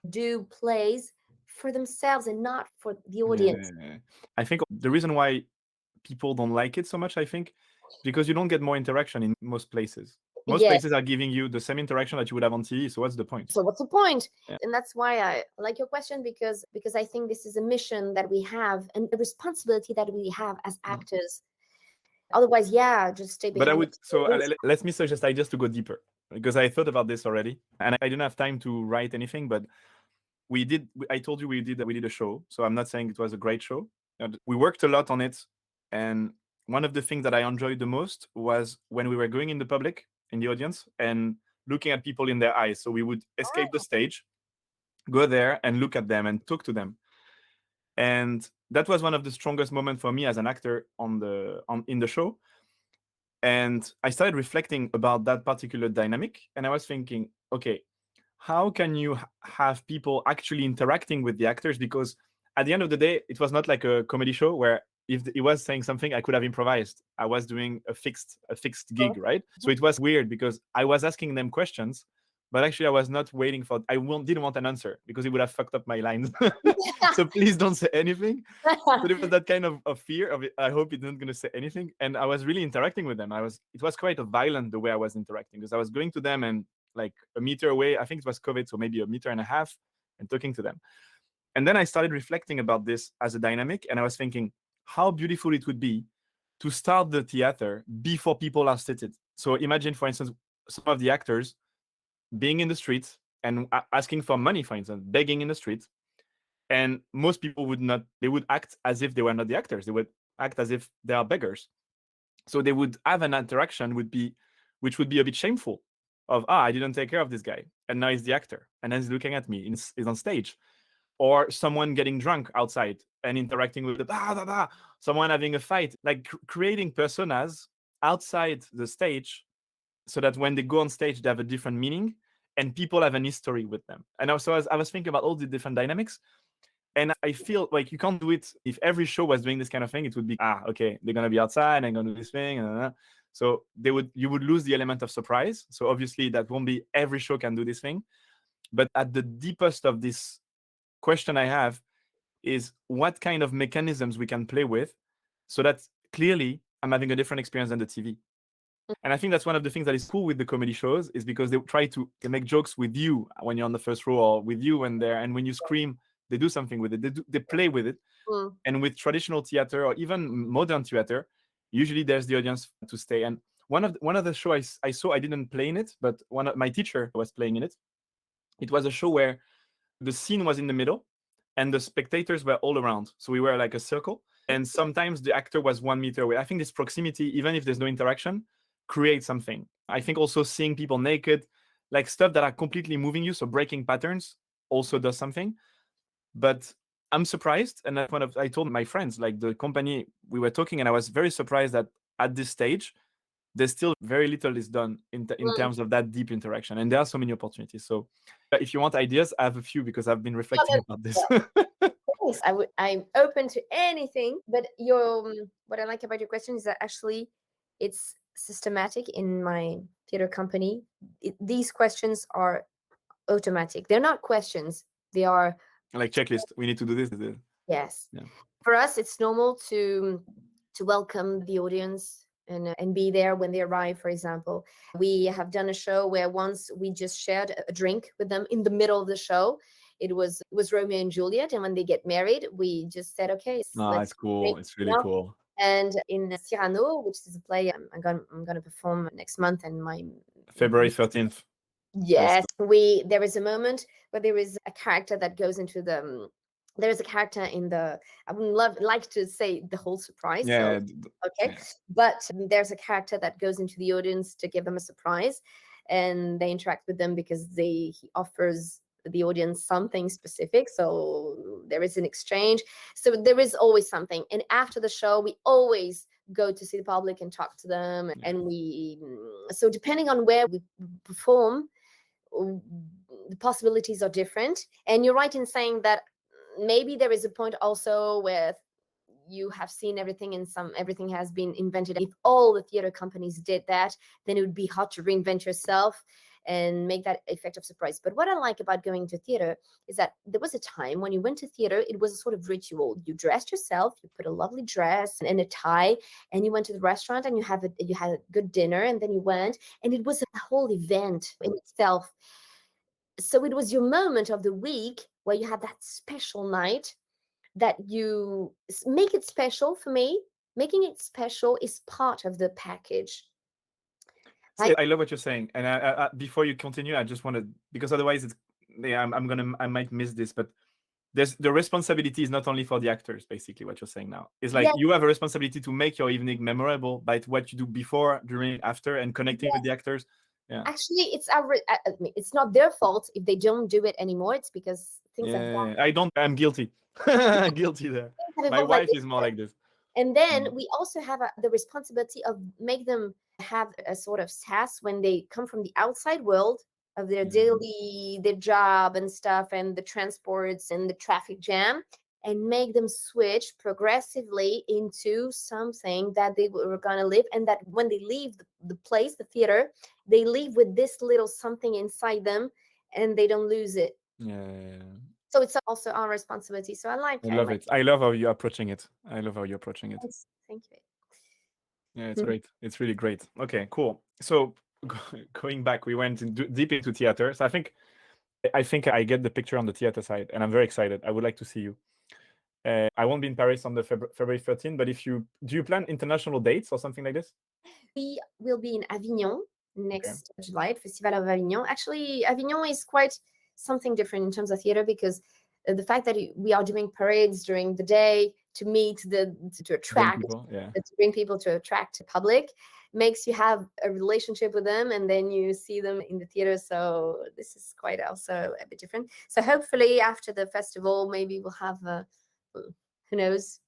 do plays for themselves and not for the audience. Yeah. I think the reason why people don't like it so much, I think, because you don't get more interaction in most places. Most Yes. places are giving you the same interaction that you would have on TV. So what's the point? So what's the point? Yeah. And that's why I like your question, because I think this is a mission that we have and a responsibility that we have as actors. Otherwise, yeah, just stay But I behind. would, so let me suggest ideas to go deeper, because I thought about this already and I didn't have time to write anything, but I told you we did a show. So I'm not saying it was a great show. We worked a lot on it. And one of the things that I enjoyed the most was when we were going in the public, in the audience, and looking at people in their eyes. So we would escape the stage, go there and look at them and talk to them. And that was one of the strongest moments for me as an actor in the show. And I started reflecting about that particular dynamic. And I was thinking, okay, how can you have people actually interacting with the actors? Because at the end of the day, it was not like a comedy show where if he was saying something, I could have improvised. I was doing a fixed gig, right? So it was weird because I was asking them questions, but actually I was not waiting for. Didn't want an answer because it would have fucked up my lines. So please don't say anything. So there was that kind of fear of it. I hope he's not going to say anything. And I was really interacting with them. It was quite violent the way I was interacting, because I was going to them and like a meter away. I think it was COVID, so maybe a meter and a half, and talking to them. And then I started reflecting about this as a dynamic, and I was thinking how beautiful it would be to start the theater before people are seated. So imagine, for instance, some of the actors being in the streets and asking for money, for instance, begging in the streets. And most people they would act as if they were not the actors. They would act as if they are beggars. So they would have an interaction which would be a bit shameful of, I didn't take care of this guy. And now he's the actor. And then he's looking at me, he's on stage. Or someone getting drunk outside and interacting with someone having a fight, like creating personas outside the stage so that when they go on stage, they have a different meaning and people have an history with them. And also, I was thinking about all the different dynamics. And I feel like you can't do it. If every show was doing this kind of thing, it would be, okay, they're going to be outside and going to do this thing. So you would lose the element of surprise. So obviously that won't be every show can do this thing. But at the deepest of this question I have is what kind of mechanisms we can play with so that clearly I'm having a different experience than the TV. And I think that's one of the things that is cool with the comedy shows, is because they make jokes with you when you're on the first row, or with you when when you scream, they do something with it. They play with it. And with traditional theater or even modern theater, usually there's the audience to stay. And one of the shows I saw, I didn't play in it, but my teacher was playing in it. It was a show where the scene was in the middle and the spectators were all around. So we were like a circle. And sometimes the actor was 1 meter away. I think this proximity, even if there's no interaction, creates something. I think also seeing people naked, like stuff that are completely moving you, so breaking patterns, also does something. But I'm surprised, and I told my friends, like the company, we were talking, and I was very surprised that at this stage, there's still very little is done in terms of that deep interaction, and there are so many opportunities. So if you want ideas, I have a few because I've been reflecting about this. Yes, I'm open to anything, but what I like about your question is that actually it's systematic in my theater company. These questions are automatic. They're not questions. They are like checklist. We need to do this. Yes. Yeah. For us, it's normal to welcome the audience and be there when they arrive. For example, we have done a show where once we just shared a drink with them in the middle of the show. It was Romeo and Juliet, and when they get married, we just said, okay, it's cool. It's really cool. And in Cyrano, which is a play I'm gonna perform next month, and February 13th. Yes, there is a moment where there is a character that goes into there is a character in I would like to say the whole surprise. Yeah. So, okay. Yeah. But there's a character that goes into the audience to give them a surprise. and they interact with them because he offers the audience something specific, so there is an exchange. So there is always something, and after the show we always go to see the public and talk to them. And so depending on where we perform, the possibilities are different. And you're right in saying that maybe there is a point also where you have seen everything, and everything has been invented. If all the theater companies did that, then it would be hard to reinvent yourself and make that effect of surprise. But what I like about going to theater is that there was a time when you went to theater, it was a sort of ritual. You dressed yourself, you put a lovely dress and a tie, and you went to the restaurant and you had a good dinner, and then you went, and it was a whole event in itself. So it was your moment of the week where you had that special night that you make it special. For me, making it special is part of the package. I love what you're saying. And before you continue, I just wanted, because otherwise I might miss this, but there's the responsibility is not only for the actors, basically what you're saying now. It's like you have a responsibility to make your evening memorable by what you do before, during, after, and connecting with the actors. Yeah. Actually, it's not their fault if they don't do it anymore. It's because things have gone. I'm guilty. Guilty there. My wife is more like this. And then we also have the responsibility of make them have a sort of task when they come from the outside world of their their job and stuff, and the transports and the traffic jam, and make them switch progressively into something that they were going to live, and that when they leave the place, the theater, they leave with this little something inside them, and they don't lose it. So it's also our responsibility. So I love it. I love how you're approaching it. Yes, thank you. Yeah, it's great. It's really great. Okay, cool. So going back, we went deep into theater. So I think I get the picture on the theater side, and I'm very excited. I would like to see you. I won't be in Paris on the February 13th, but do you plan international dates or something like this? We will be in Avignon next July, Festival of Avignon. Actually, Avignon is quite something different in terms of theater, because the fact that we are doing parades during the day to meet to attract to bring people, to attract the public, makes you have a relationship with them, and then you see them in the theater. So this is quite also a bit different. So hopefully after the festival, maybe we'll have who knows,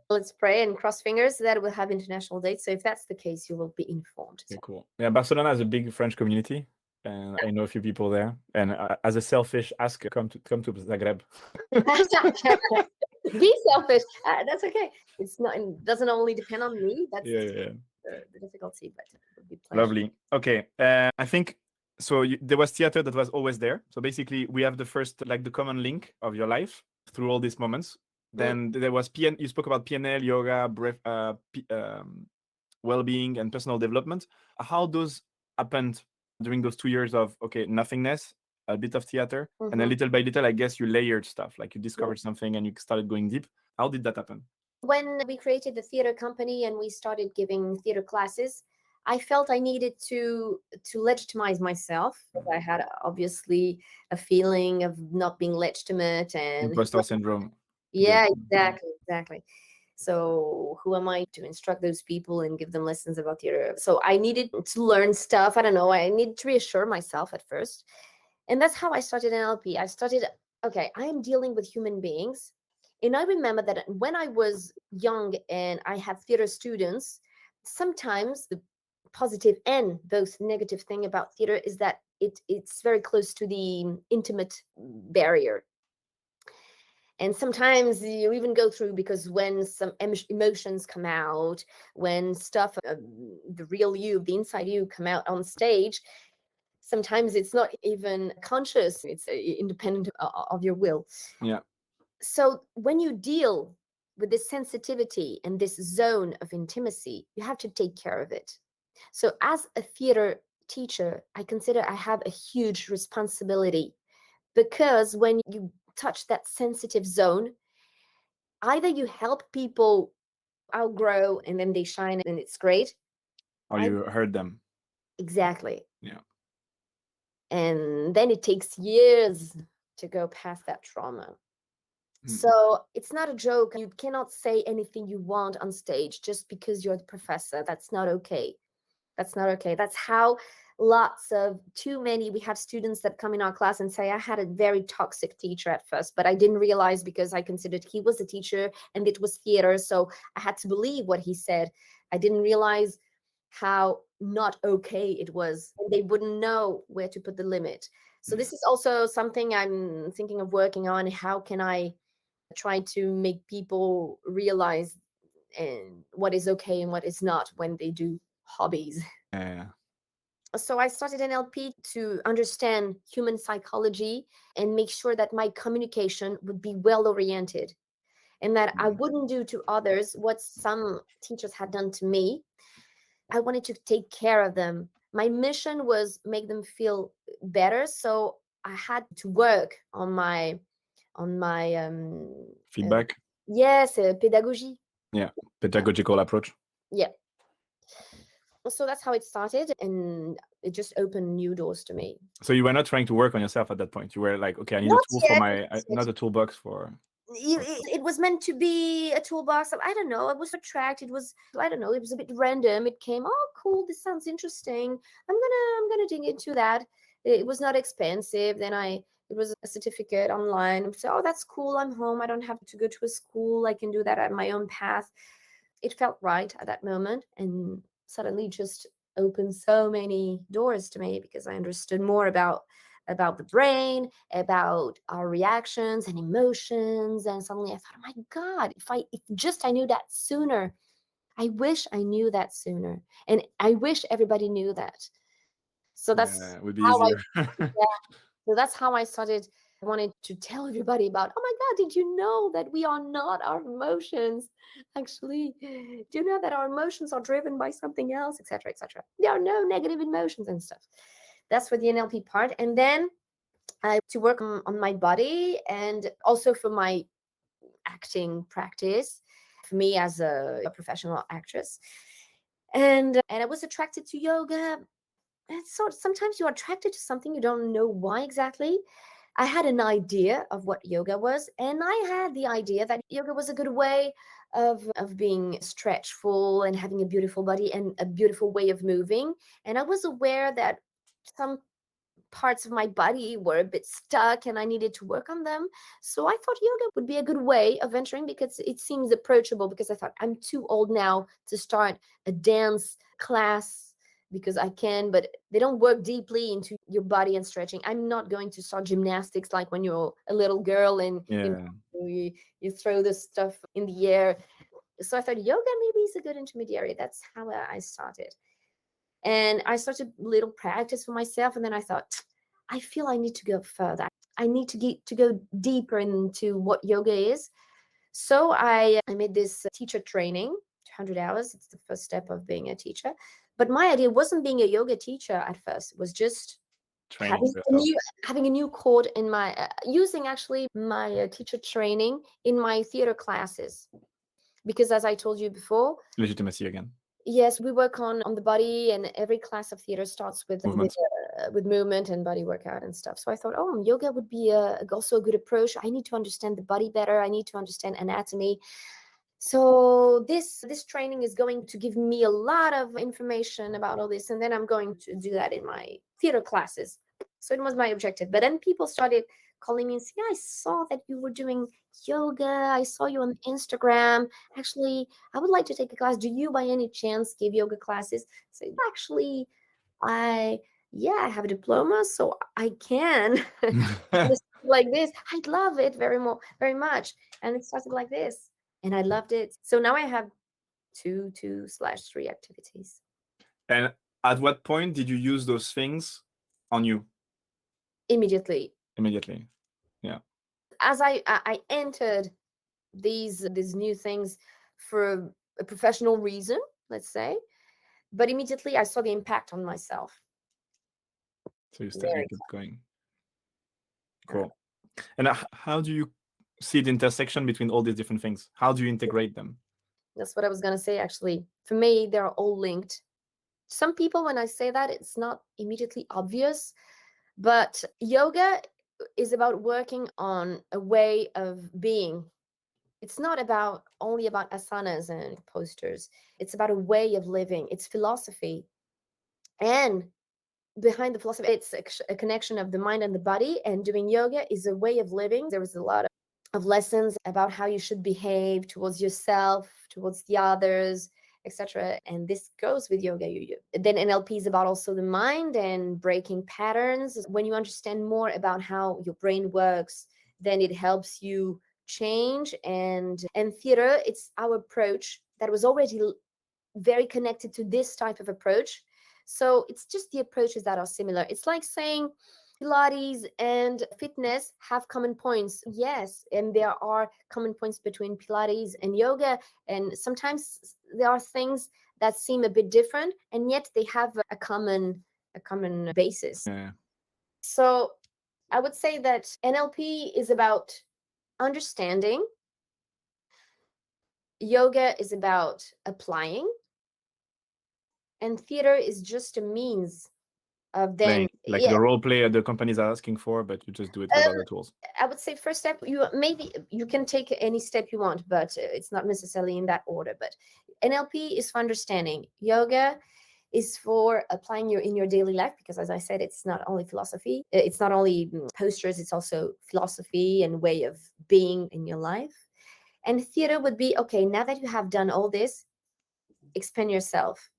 let's pray and cross fingers that we'll have international dates. So if that's the case, you will be informed. Okay, cool. Yeah, Barcelona has a big French community, and I know a few people there. And as a selfish ask, come to Zagreb. Be selfish. That's okay. It doesn't only depend on me. That's the difficulty, but it would be pleasure. Lovely. Okay, I think so. There was theater that was always there. So basically, we have the first, like, the common link of your life through all these moments. Then there was you spoke about PNL, yoga, well-being, and personal development. How those happened during those 2 years of nothingness, a bit of theater, and then little by little, I guess you layered stuff, like you discovered something and you started going deep. How did that happen? When we created the theater company and we started giving theater classes, I felt I needed to legitimize myself. I had obviously a feeling of not being legitimate and imposter syndrome. Yeah, exactly. So who am I to instruct those people and give them lessons about theater? So I needed to learn stuff. I don't know. I needed to reassure myself at first. And that's how I started NLP. I started, I am dealing with human beings. And I remember that when I was young and I had theater students, sometimes the positive and both negative thing about theater is that it's very close to the intimate barrier. And sometimes you even go through, because when some emotions come out, when stuff, the real you, the inside you come out on stage, sometimes it's not even conscious. It's independent of your will. Yeah. So when you deal with this sensitivity and this zone of intimacy, you have to take care of it. So as a theater teacher, I consider I have a huge responsibility, because when you touch that sensitive zone, either you help people outgrow and then they shine and it's great, or you hurt them. Exactly. Yeah. And then it takes years to go past that trauma. So it's not a joke. You cannot say anything you want on stage just because you're the professor. That's not okay. That's how lots of too many. We had students that come in our class and say, I had a very toxic teacher at first, but I didn't realize because I considered he was a teacher and it was theater. So I had to believe what he said. I didn't realize how not okay it was. They wouldn't know where to put the limit. So this is also something I'm thinking of working on. How can I try to make people realize what is okay and what is not when they do hobbies? Yeah. So I started NLP to understand human psychology and make sure that my communication would be well oriented and that I wouldn't do to others what some teachers had done to me. I wanted to take care of them. My mission was make them feel better. So I had to work on my Feedback. yes, pedagogy. Yeah. Pedagogical approach. Yeah. So that's how it started, and it just opened new doors to me. So you were not trying to work on yourself at that point. You were like, okay, I need Not a tool for yet, my, not not yet. a toolbox for. It was meant to be a toolbox. I don't know. I was attracted. It was, I don't know. It was a bit random. It came. Oh, cool. This sounds interesting. I'm gonna dig into that. It was not expensive. It was a certificate online. So, oh, that's cool. I'm home. I don't have to go to a school. I can do that at my own path. It felt right at that moment, and suddenly just opened so many doors to me because I understood more about the brain, about our reactions and emotions. And suddenly I thought, oh my God, if just I knew that sooner. I wish I knew that sooner. And I wish everybody knew that. So that's It would be how easier. so that's how I started. I wanted to tell everybody about, oh my God, did you know that we are not our emotions? Actually, do you know that our emotions are driven by something else, etc., etc.? There are no negative emotions and stuff. That's for the NLP part. And then to work on my body and also for my acting practice, for me as a professional actress. And I was attracted to yoga. And so sometimes you're attracted to something, you don't know why exactly. I had an idea of what yoga was, and I had the idea that yoga was a good way of being stretchful and having a beautiful body and a beautiful way of moving. And I was aware that some parts of my body were a bit stuck and I needed to work on them. So I thought yoga would be a good way of entering because it seems approachable, because I thought I'm too old now to start a dance class because I can, but they don't work deeply into your body and stretching. I'm not going to start gymnastics like when you're a little girl and Yeah. you throw the stuff in the air. So I thought yoga maybe is a good intermediary. That's how I started. And I started little practice for myself. And then I thought, I feel I need to go further. I need to go deeper into what yoga is. So I made this teacher training, 200 hours. It's the first step of being a teacher. But my idea wasn't being a yoga teacher at first. It was just Training yourself. having a new chord in my, using actually my teacher training in my theater classes. Because as I told you before, Legitimacy again. yes, we work on the body, and every class of theater starts with Movement. with movement and body workout and stuff. So I thought, oh, yoga would be also a good approach. I need to understand the body better. I need to understand anatomy. So this training is going to give me a lot of information about all this, and then I'm going to do that in my theater classes. So it was my objective. But then people started calling me and saying, I saw that you were doing yoga. I saw you on Instagram. Actually, I would like to take a class. Do you by any chance give yoga classes? So actually, I have a diploma, so I can. Like this. I'd love it very much. And it started like this. And I loved it. So now I have 2/3 activities. And at what point did you use those things on you? Immediately. Yeah. As I entered these new things for a professional reason, let's say, but immediately I saw the impact on myself. So you Very kept going. Cool. And how do you see the intersection between all these different things? How do you integrate them? That's what I was going to say, actually. For me, they're all linked. Some people, when I say that, it's not immediately obvious, but yoga is about working on a way of being. It's not only about asanas and postures. It's about a way of living. It's philosophy. And behind the philosophy, it's a connection of the mind and the body, and doing yoga is a way of living. There is a lot of lessons about how you should behave towards yourself, towards the others, etc. And this goes with yoga. Then NLP is about also the mind and breaking patterns. When you understand more about how your brain works, then it helps you change. And theater, it's our approach that was already very connected to this type of approach. So it's just the approaches that are similar. It's like saying Pilates and fitness have common points. Yes, and there are common points between Pilates and yoga, and sometimes there are things that seem a bit different, and yet they have a common basis. Yeah. So I would say that NLP is about understanding, yoga is about applying, and theater is just a means of then like the role play the companies are asking for, but you just do it with other tools. I would say first step, you can take any step you want, but it's not necessarily in that order. But NLP is for understanding, yoga is for applying in your daily life, because as I said, it's not only philosophy, it's not only postures, it's also philosophy and way of being in your life. And theater would be, okay, now that you have done all this, expand yourself.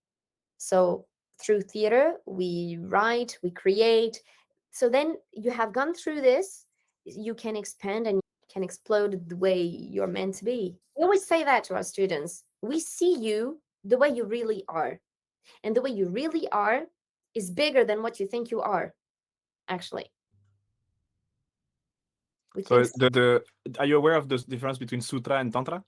So through theater, we write, we create. So then you have gone through this, you can expand and you can explode the way you're meant to be. We always say that to our students. We see you the way you really are. And the way you really are is bigger than what you think you are, actually. So are you aware of the difference between Sutra and Tantra?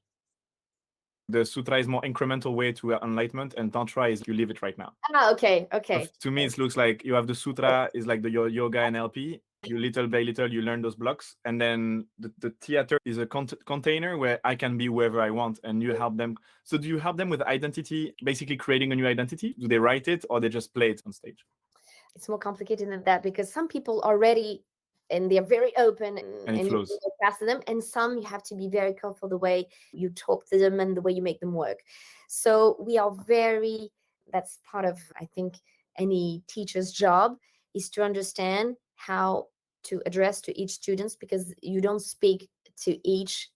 The Sutra is more incremental way to enlightenment, and Tantra is you live it right now. Okay. So to me, it looks like you have the Sutra is like the yoga and NLP. You little by little, you learn those blocks. And then the theater is a container where I can be whoever I want, and you help them. So do you help them with identity, basically creating a new identity? Do they write it or they just play it on stage? It's more complicated than that, because some people are ready and they're very open and it flows. You go past them, and some you have to be very careful the way you talk to them and the way you make them work. So we are that's part of, I think, any teacher's job, is to understand how to address to each student, because you don't speak to each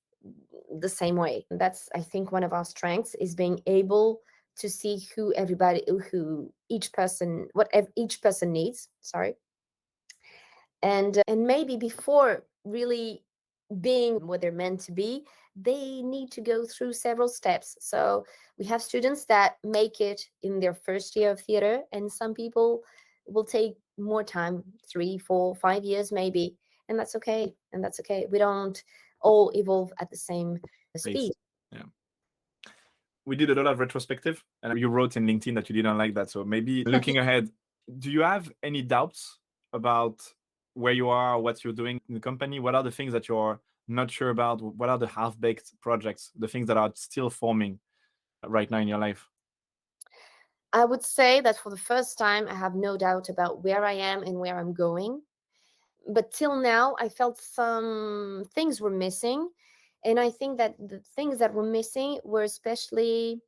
the same way. That's, I think, one of our strengths, is being able to see who each person, what each person needs. Sorry. And maybe before really being what they're meant to be, they need to go through several steps. So we have students that make it in their first year of theater, and some people will take more time, 3, 4, 5 years maybe, and that's okay. We don't all evolve at the same speed. Yeah. We did a lot of retrospective, and you wrote in LinkedIn that you didn't like that. So maybe looking ahead, do you have any doubts about where you are, what you're doing in the company? What are the things that you're not sure about? What are the half-baked projects, the things that are still forming right now in your life? I would say that for the first time, I have no doubt about where I am and where I'm going. But till now, I felt some things were missing. And I think that the things that were missing were especially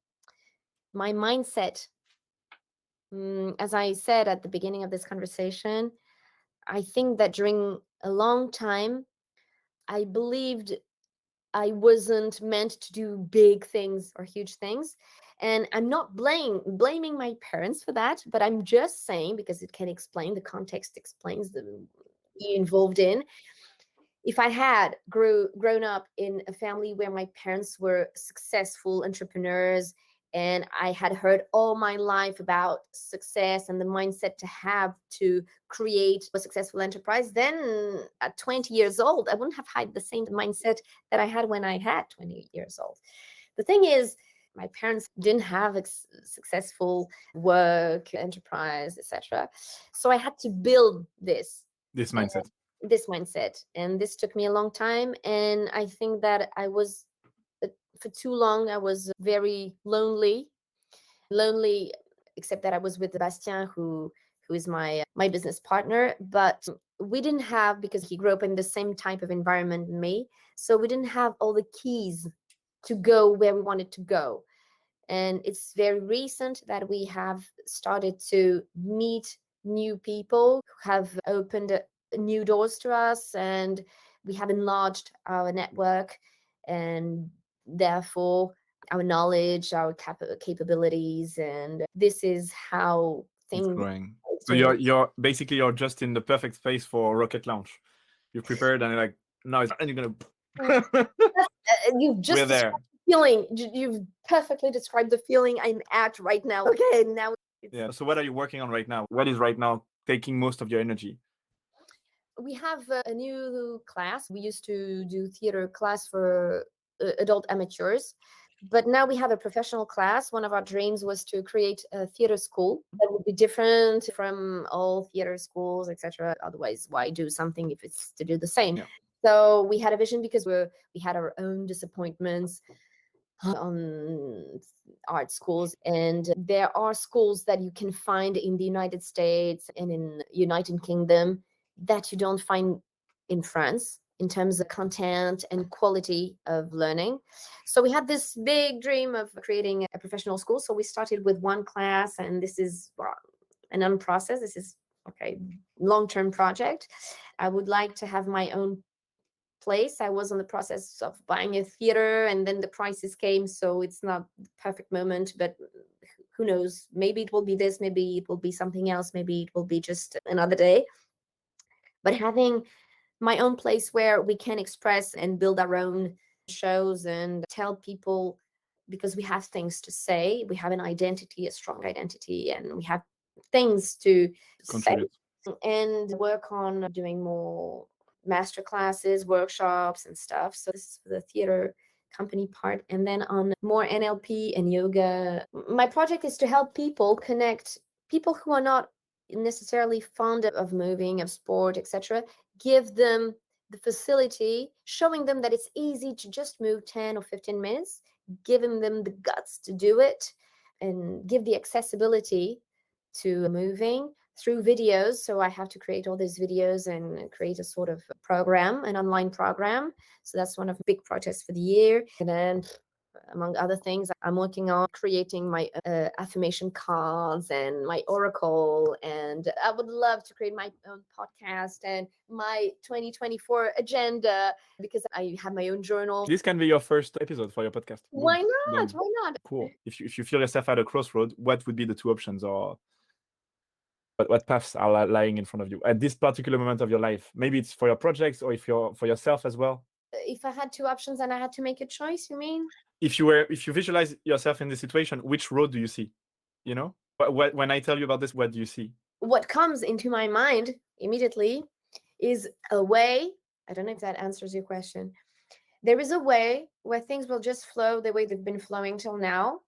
my mindset. As I said at the beginning of this conversation, I think that during a long time, I believed I wasn't meant to do big things or huge things. And I'm not blaming my parents for that, but I'm just saying, because it can explain, the context explains the involved in. If I had grown up in a family where my parents were successful entrepreneurs, and I had heard all my life about success and the mindset to have to create a successful enterprise, then at 20 years old, I wouldn't have had the same mindset that I had when I had 20 years old. The thing is, my parents didn't have successful work, enterprise, etc. So I had to build this mindset. And this took me a long time. And I think that for too long, I was very lonely, except that I was with Bastien, who is my business partner. But we didn't have, because he grew up in the same type of environment than me, so we didn't have all the keys to go where we wanted to go. And it's very recent that we have started to meet new people who have opened new doors to us, and we have enlarged our network, and therefore our knowledge, our capabilities, and this is how It's things growing. So change. you're just in the perfect space for rocket launch. You're prepared, and you're like, no, it's and you're gonna. You've just We're there. described the feeling. You've perfectly described the feeling I'm at right now. Okay, now Yeah. So what are you working on right now? What is right now taking most of your energy? we have a new class. We used to do theater class for adult amateurs, but now we have a professional class. One of our dreams was to create a theater school that would be different from all theater schools, etc. Otherwise, why do something if it's to do the same? Yeah. So we had a vision because we had our own disappointments on art schools, and there are schools that you can find in the United States and in United Kingdom that you don't find in France in terms of content and quality of learning. So we had this big dream of creating a professional school. So we started with one class, and this is an unprocessed, this is okay, long-term project. I would like to have my own place. I was on the process of buying a theater, and then the prices came, so it's not the perfect moment, but who knows, maybe it will be this, maybe it will be something else, maybe it will be just another day. But having my own place where we can express and build our own shows and tell people, because we have things to say, we have an identity, a strong identity, and we have things to say, Contribute. and work on doing more master classes, workshops, and stuff. So this is for the theater company part. And then on more NLP and yoga, my project is to help people connect, people who are not necessarily fond of moving, of sport, etc. Give them the facility, showing them that it's easy to just move 10 or 15 minutes, giving them the guts to do it, and give the accessibility to moving through videos. So I have to create all these videos and create a sort of program, an online program. So that's one of the big projects for the year. And then among other things, I'm working on creating my affirmation cards and my oracle, and I would love to create my own podcast and my 2024 agenda, because I have my own journal. This can be your first episode for your podcast. Why Boom. not? Done. Why not? Cool. If you feel yourself at a crossroad, what would be the two options, or what paths are lying in front of you at this particular moment of your life? Maybe it's for your projects, or if you're for yourself as well. If I had two options and I had to make a choice, you mean? If you visualize yourself in this situation, which road do you see? You know, when I tell you about this, what do you see? What comes into my mind immediately is a way. I don't know if that answers your question. There is a way where things will just flow the way they've been flowing till now.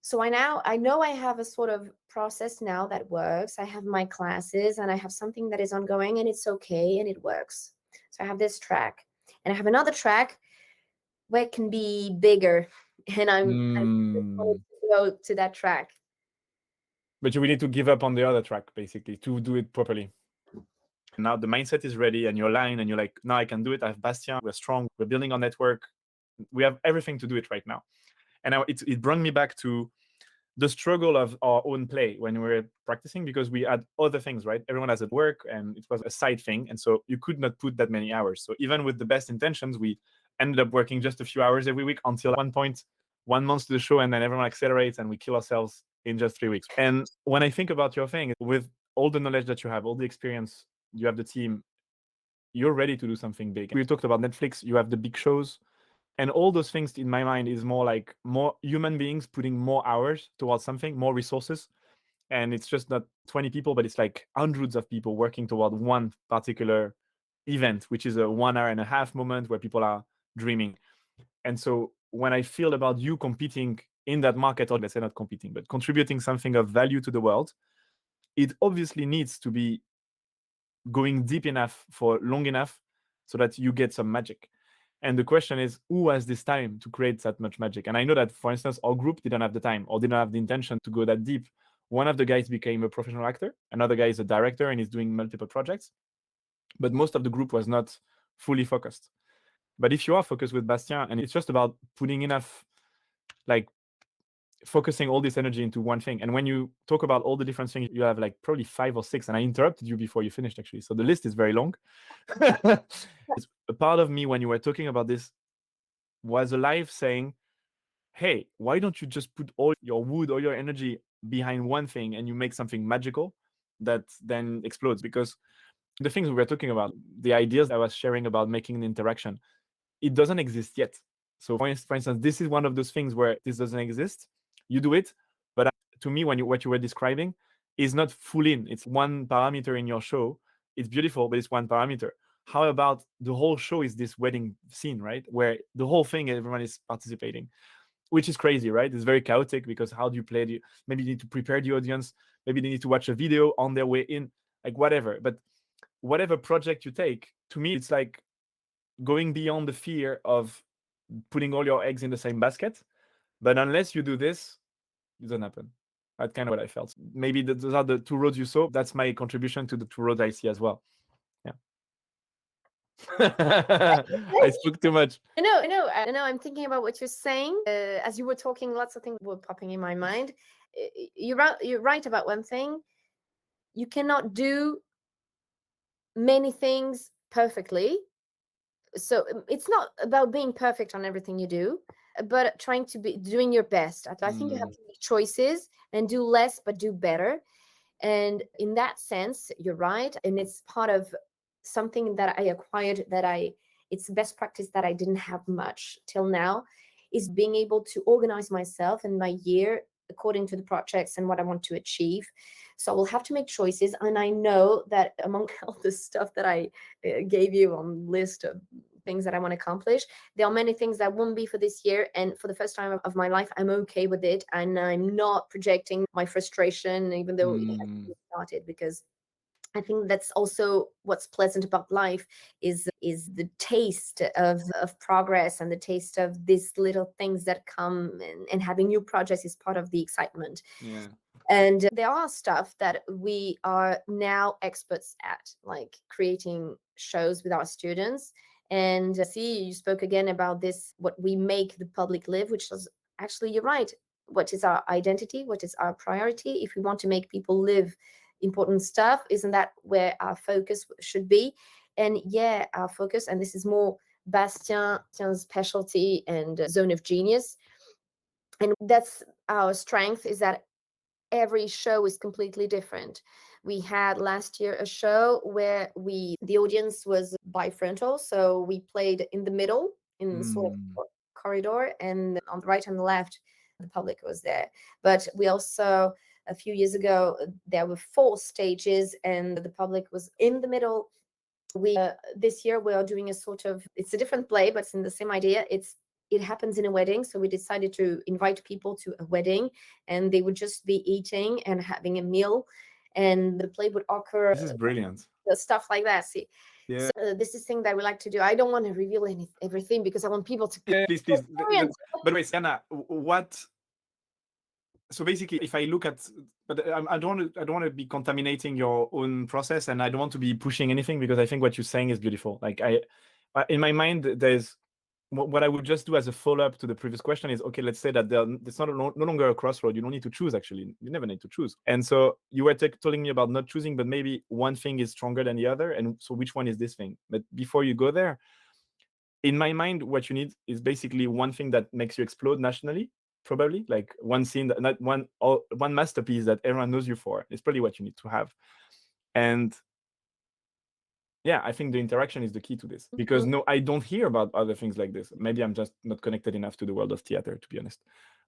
So I know I have a sort of process now that works. I have my classes and I have something that is ongoing, and it's okay and it works. So I have this track, and I have another track where it can be bigger, and I'm going to go to that track. But you will need to give up on the other track, basically, to do it properly. Now the mindset is ready, and you're aligned, and you're like, now I can do it. I have Bastien. We're strong. We're building our network. We have everything to do it right now. And now it brought me back to the struggle of our own play when we were practicing, because we had other things, right? Everyone has at work, and it was a side thing. And so you could not put that many hours. So even with the best intentions, we ended up working just a few hours every week until at one point, 1 month to the show, and then everyone accelerates and we kill ourselves in just 3 weeks. And when I think about your thing, with all the knowledge that you have, all the experience, you have the team, you're ready to do something big. We talked about Netflix, you have the big shows, and all those things in my mind is more like more human beings putting more hours towards something, more resources. And it's just not 20 people, but it's like hundreds of people working toward one particular event, which is a 1 hour and a half moment where people are dreaming. And so when I feel about you competing in that market, or let's say not competing, but contributing something of value to the world, it obviously needs to be going deep enough for long enough so that you get some magic. And the question is, who has this time to create that much magic? And I know that, for instance, our group didn't have the time or didn't have the intention to go that deep. One of the guys became a professional actor. Another guy is a director and is doing multiple projects. But most of the group was not fully focused. But if you are focused with Bastien, and it's just about putting enough like focusing all this energy into one thing. And when you talk about all the different things, you have like probably 5 or 6, and I interrupted you before you finished actually, so the list is very long. It's a part of me when you were talking about this was alive saying, hey, why don't you just put all your wood or your energy behind one thing and you make something magical that then explodes? Because the things we were talking about, the ideas I was sharing about making an interaction, it doesn't exist yet. So for instance, this is one of those things where this doesn't exist. You do it, but to me, what you were describing is not full in. It's one parameter in your show. It's beautiful, but it's one parameter. How about the whole show is this wedding scene, right? Where the whole thing, everyone is participating, which is crazy, right? It's very chaotic because how do you play it? Maybe you need to prepare the audience. Maybe they need to watch a video on their way in, like whatever. But whatever project you take, to me, it's like going beyond the fear of putting all your eggs in the same basket. But unless you do this, it doesn't happen. That's kind of what I felt. Maybe those are the 2 roads you saw. That's my contribution to the 2 roads I see as well. Yeah. I spoke too much. No, I'm thinking about what you're saying. As you were talking, lots of things were popping in my mind. You're right about one thing. You cannot do many things perfectly. So it's not about being perfect on everything you do, but trying to be doing your best. I think you have to make choices and do less, but do better. And in that sense, you're right. And it's part of something that I acquired it's best practice that I didn't have much till now, is being able to organize myself and my year according to the projects and what I want to achieve. So I will have to make choices. And I know that among all the stuff that I gave you on list of things that I want to accomplish, there are many things that won't be for this year. And for the first time of my life, I'm okay with it. And I'm not projecting my frustration, even though it hasn't started, because I think that's also what's pleasant about life is the taste of progress and the taste of these little things that come, and having new projects is part of the excitement. Yeah. And there are stuff that we are now experts at, like creating shows with our students. And see, you spoke again about this, what we make the public live, which is actually, you're right. What is our identity? What is our priority? If we want to make people live important stuff, isn't that where our focus should be? And yeah, our focus, and this is more Bastien's specialty and zone of genius, and that's our strength, is that every show is completely different. We had last year a show where the audience was bifrontal, so we played in the middle, in sort of corridor, and on the right and the left the public was there. But we also, a few years ago, there were 4 stages and the public was in the middle. This year we are doing a sort of, it's a different play, but it's in the same idea. It happens in a wedding, so we decided to invite people to a wedding, and they would just be eating and having a meal, and the play would occur. This is brilliant. Stuff like that. See, yeah. So, this is thing that we like to do. I don't want to reveal everything because I want people to. Yeah, please. But wait, Iana, what? So basically, if I look at, but I don't want to be contaminating your own process, and I don't want to be pushing anything, because I think what you're saying is beautiful. Like in my mind, there's what I would just do as a follow-up to the previous question is, okay, let's say that it's no longer a crossroad. You don't need to choose, actually. You never need to choose. And so you were telling me about not choosing, but maybe one thing is stronger than the other. And so which one is this thing? But before you go there, in my mind, what you need is basically one thing that makes you explode nationally, probably, like one scene, one masterpiece that everyone knows you for. It's probably what you need to have. And yeah, I think the interaction is the key to this, because no, I don't hear about other things like this. Maybe I'm just not connected enough to the world of theater, to be honest.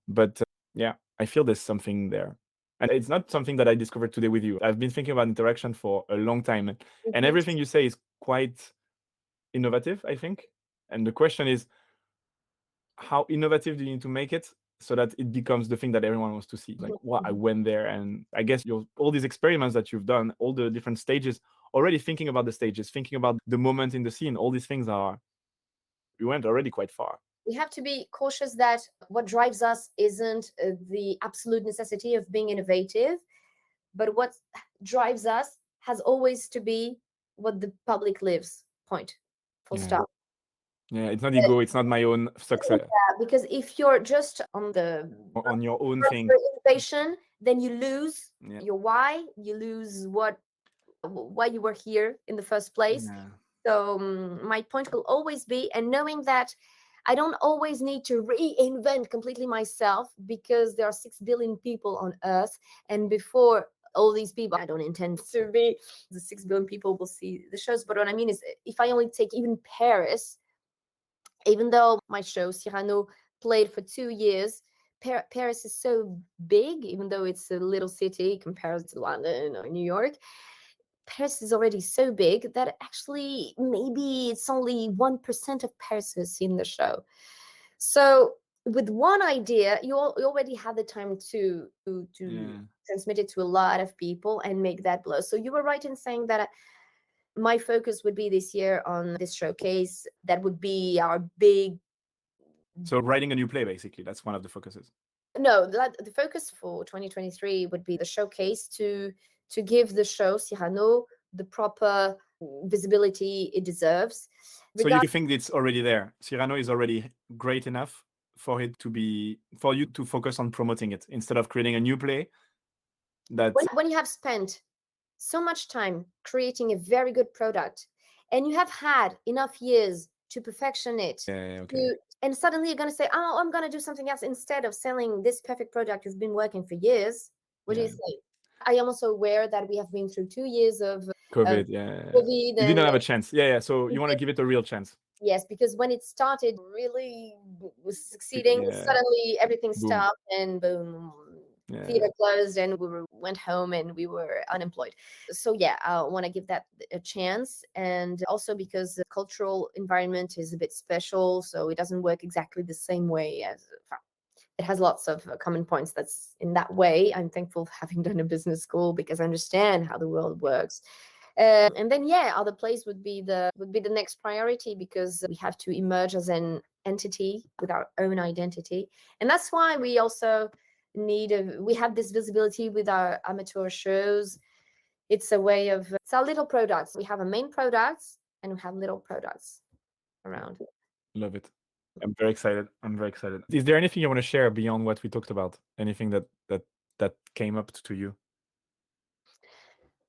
But yeah, I feel there's something there. And it's not something that I discovered today with you. I've been thinking about interaction for a long time. And everything you say is quite innovative, I think. And the question is, how innovative do you need to make it so that it becomes the thing that everyone wants to see? Like, well, I went there, and I guess all these experiments that you've done, all the different stages, already thinking about the stages, thinking about the moment in the scene, all these things you went already quite far. We have to be cautious that what drives us isn't the absolute necessity of being innovative, but what drives us has always to be what the public lives, point, full stop. Yeah, it's not ego, it's not my own success. Because if you're just on the On your own thing. innovation, then you lose Yeah. your why, you lose why you were here in the first place. Yeah. So my point will always be, and knowing that I don't always need to reinvent completely myself, because there are 6 billion people on Earth, and before all these people, I don't intend to be the 6 billion people will see the shows. But what I mean is, if I only take even Paris, even though my show Cyrano played for 2 years, Paris is so big, even though it's a little city compared to London or New York. Paris is already so big that actually maybe it's only 1% of Paris who's seen the show. So with one idea, you already have the time to transmit it to a lot of people and make that blow. So you were right in saying that my focus would be this year on this showcase. That would be our big. So writing a new play, basically, that's one of the focuses. No, the focus for 2023 would be the showcase to give the show Cyrano the proper visibility it deserves. So you think it's already there? Cyrano is already great enough for you to focus on promoting it instead of creating a new play? When you have spent so much time creating a very good product, and you have had enough years to perfection it, and suddenly you're going to say, oh, I'm going to do something else instead of selling this perfect product you've been working for years. What do you think? I am also aware that we have been through 2 years of COVID. You didn't have a chance. So you want to give it a real chance. Yes, because when it started really was succeeding, suddenly everything stopped and boom, theater closed, and we went home and we were unemployed. So I want to give that a chance. And also because the cultural environment is a bit special, so it doesn't work exactly the same way as it has lots of common points. That's in that way. I'm thankful for having done a business school, because I understand how the world works. And then other plays would be the next priority, because we have to emerge as an entity with our own identity. And that's why we also we have this visibility with our amateur shows. It's a way of, it's our little products. We have a main products and we have little products around. Love it. I'm very excited. Is there anything you want to share beyond what we talked about? Anything that came up to you?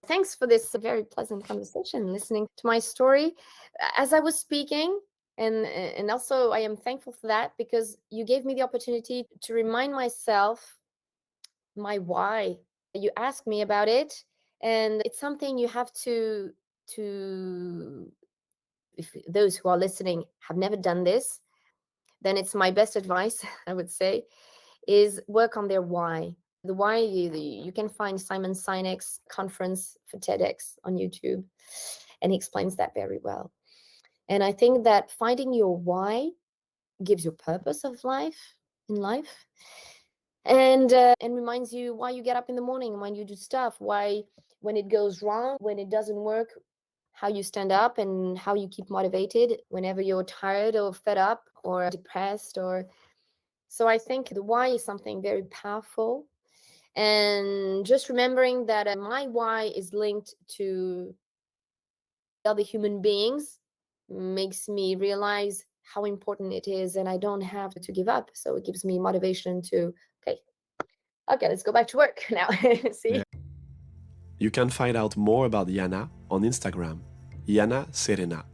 Thanks for this very pleasant conversation, listening to my story as I was speaking. And also I am thankful for that, because you gave me the opportunity to remind myself my why. You asked me about it, and it's something you have to if those who are listening have never done this, then it's my best advice, I would say, is work on their why. The why, you can find Simon Sinek's conference for TEDx on YouTube, and he explains that very well. And I think that finding your why gives you purpose of life, and reminds you why you get up in the morning and when you do stuff, why when it goes wrong, when it doesn't work, how you stand up and how you keep motivated whenever you're tired or fed up or depressed. So I think the why is something very powerful. And just remembering that my why is linked to other human beings makes me realize how important it is, and I don't have to give up. So it gives me motivation to, okay, let's go back to work now. See? You can find out more about Iana on Instagram, Iana Serena.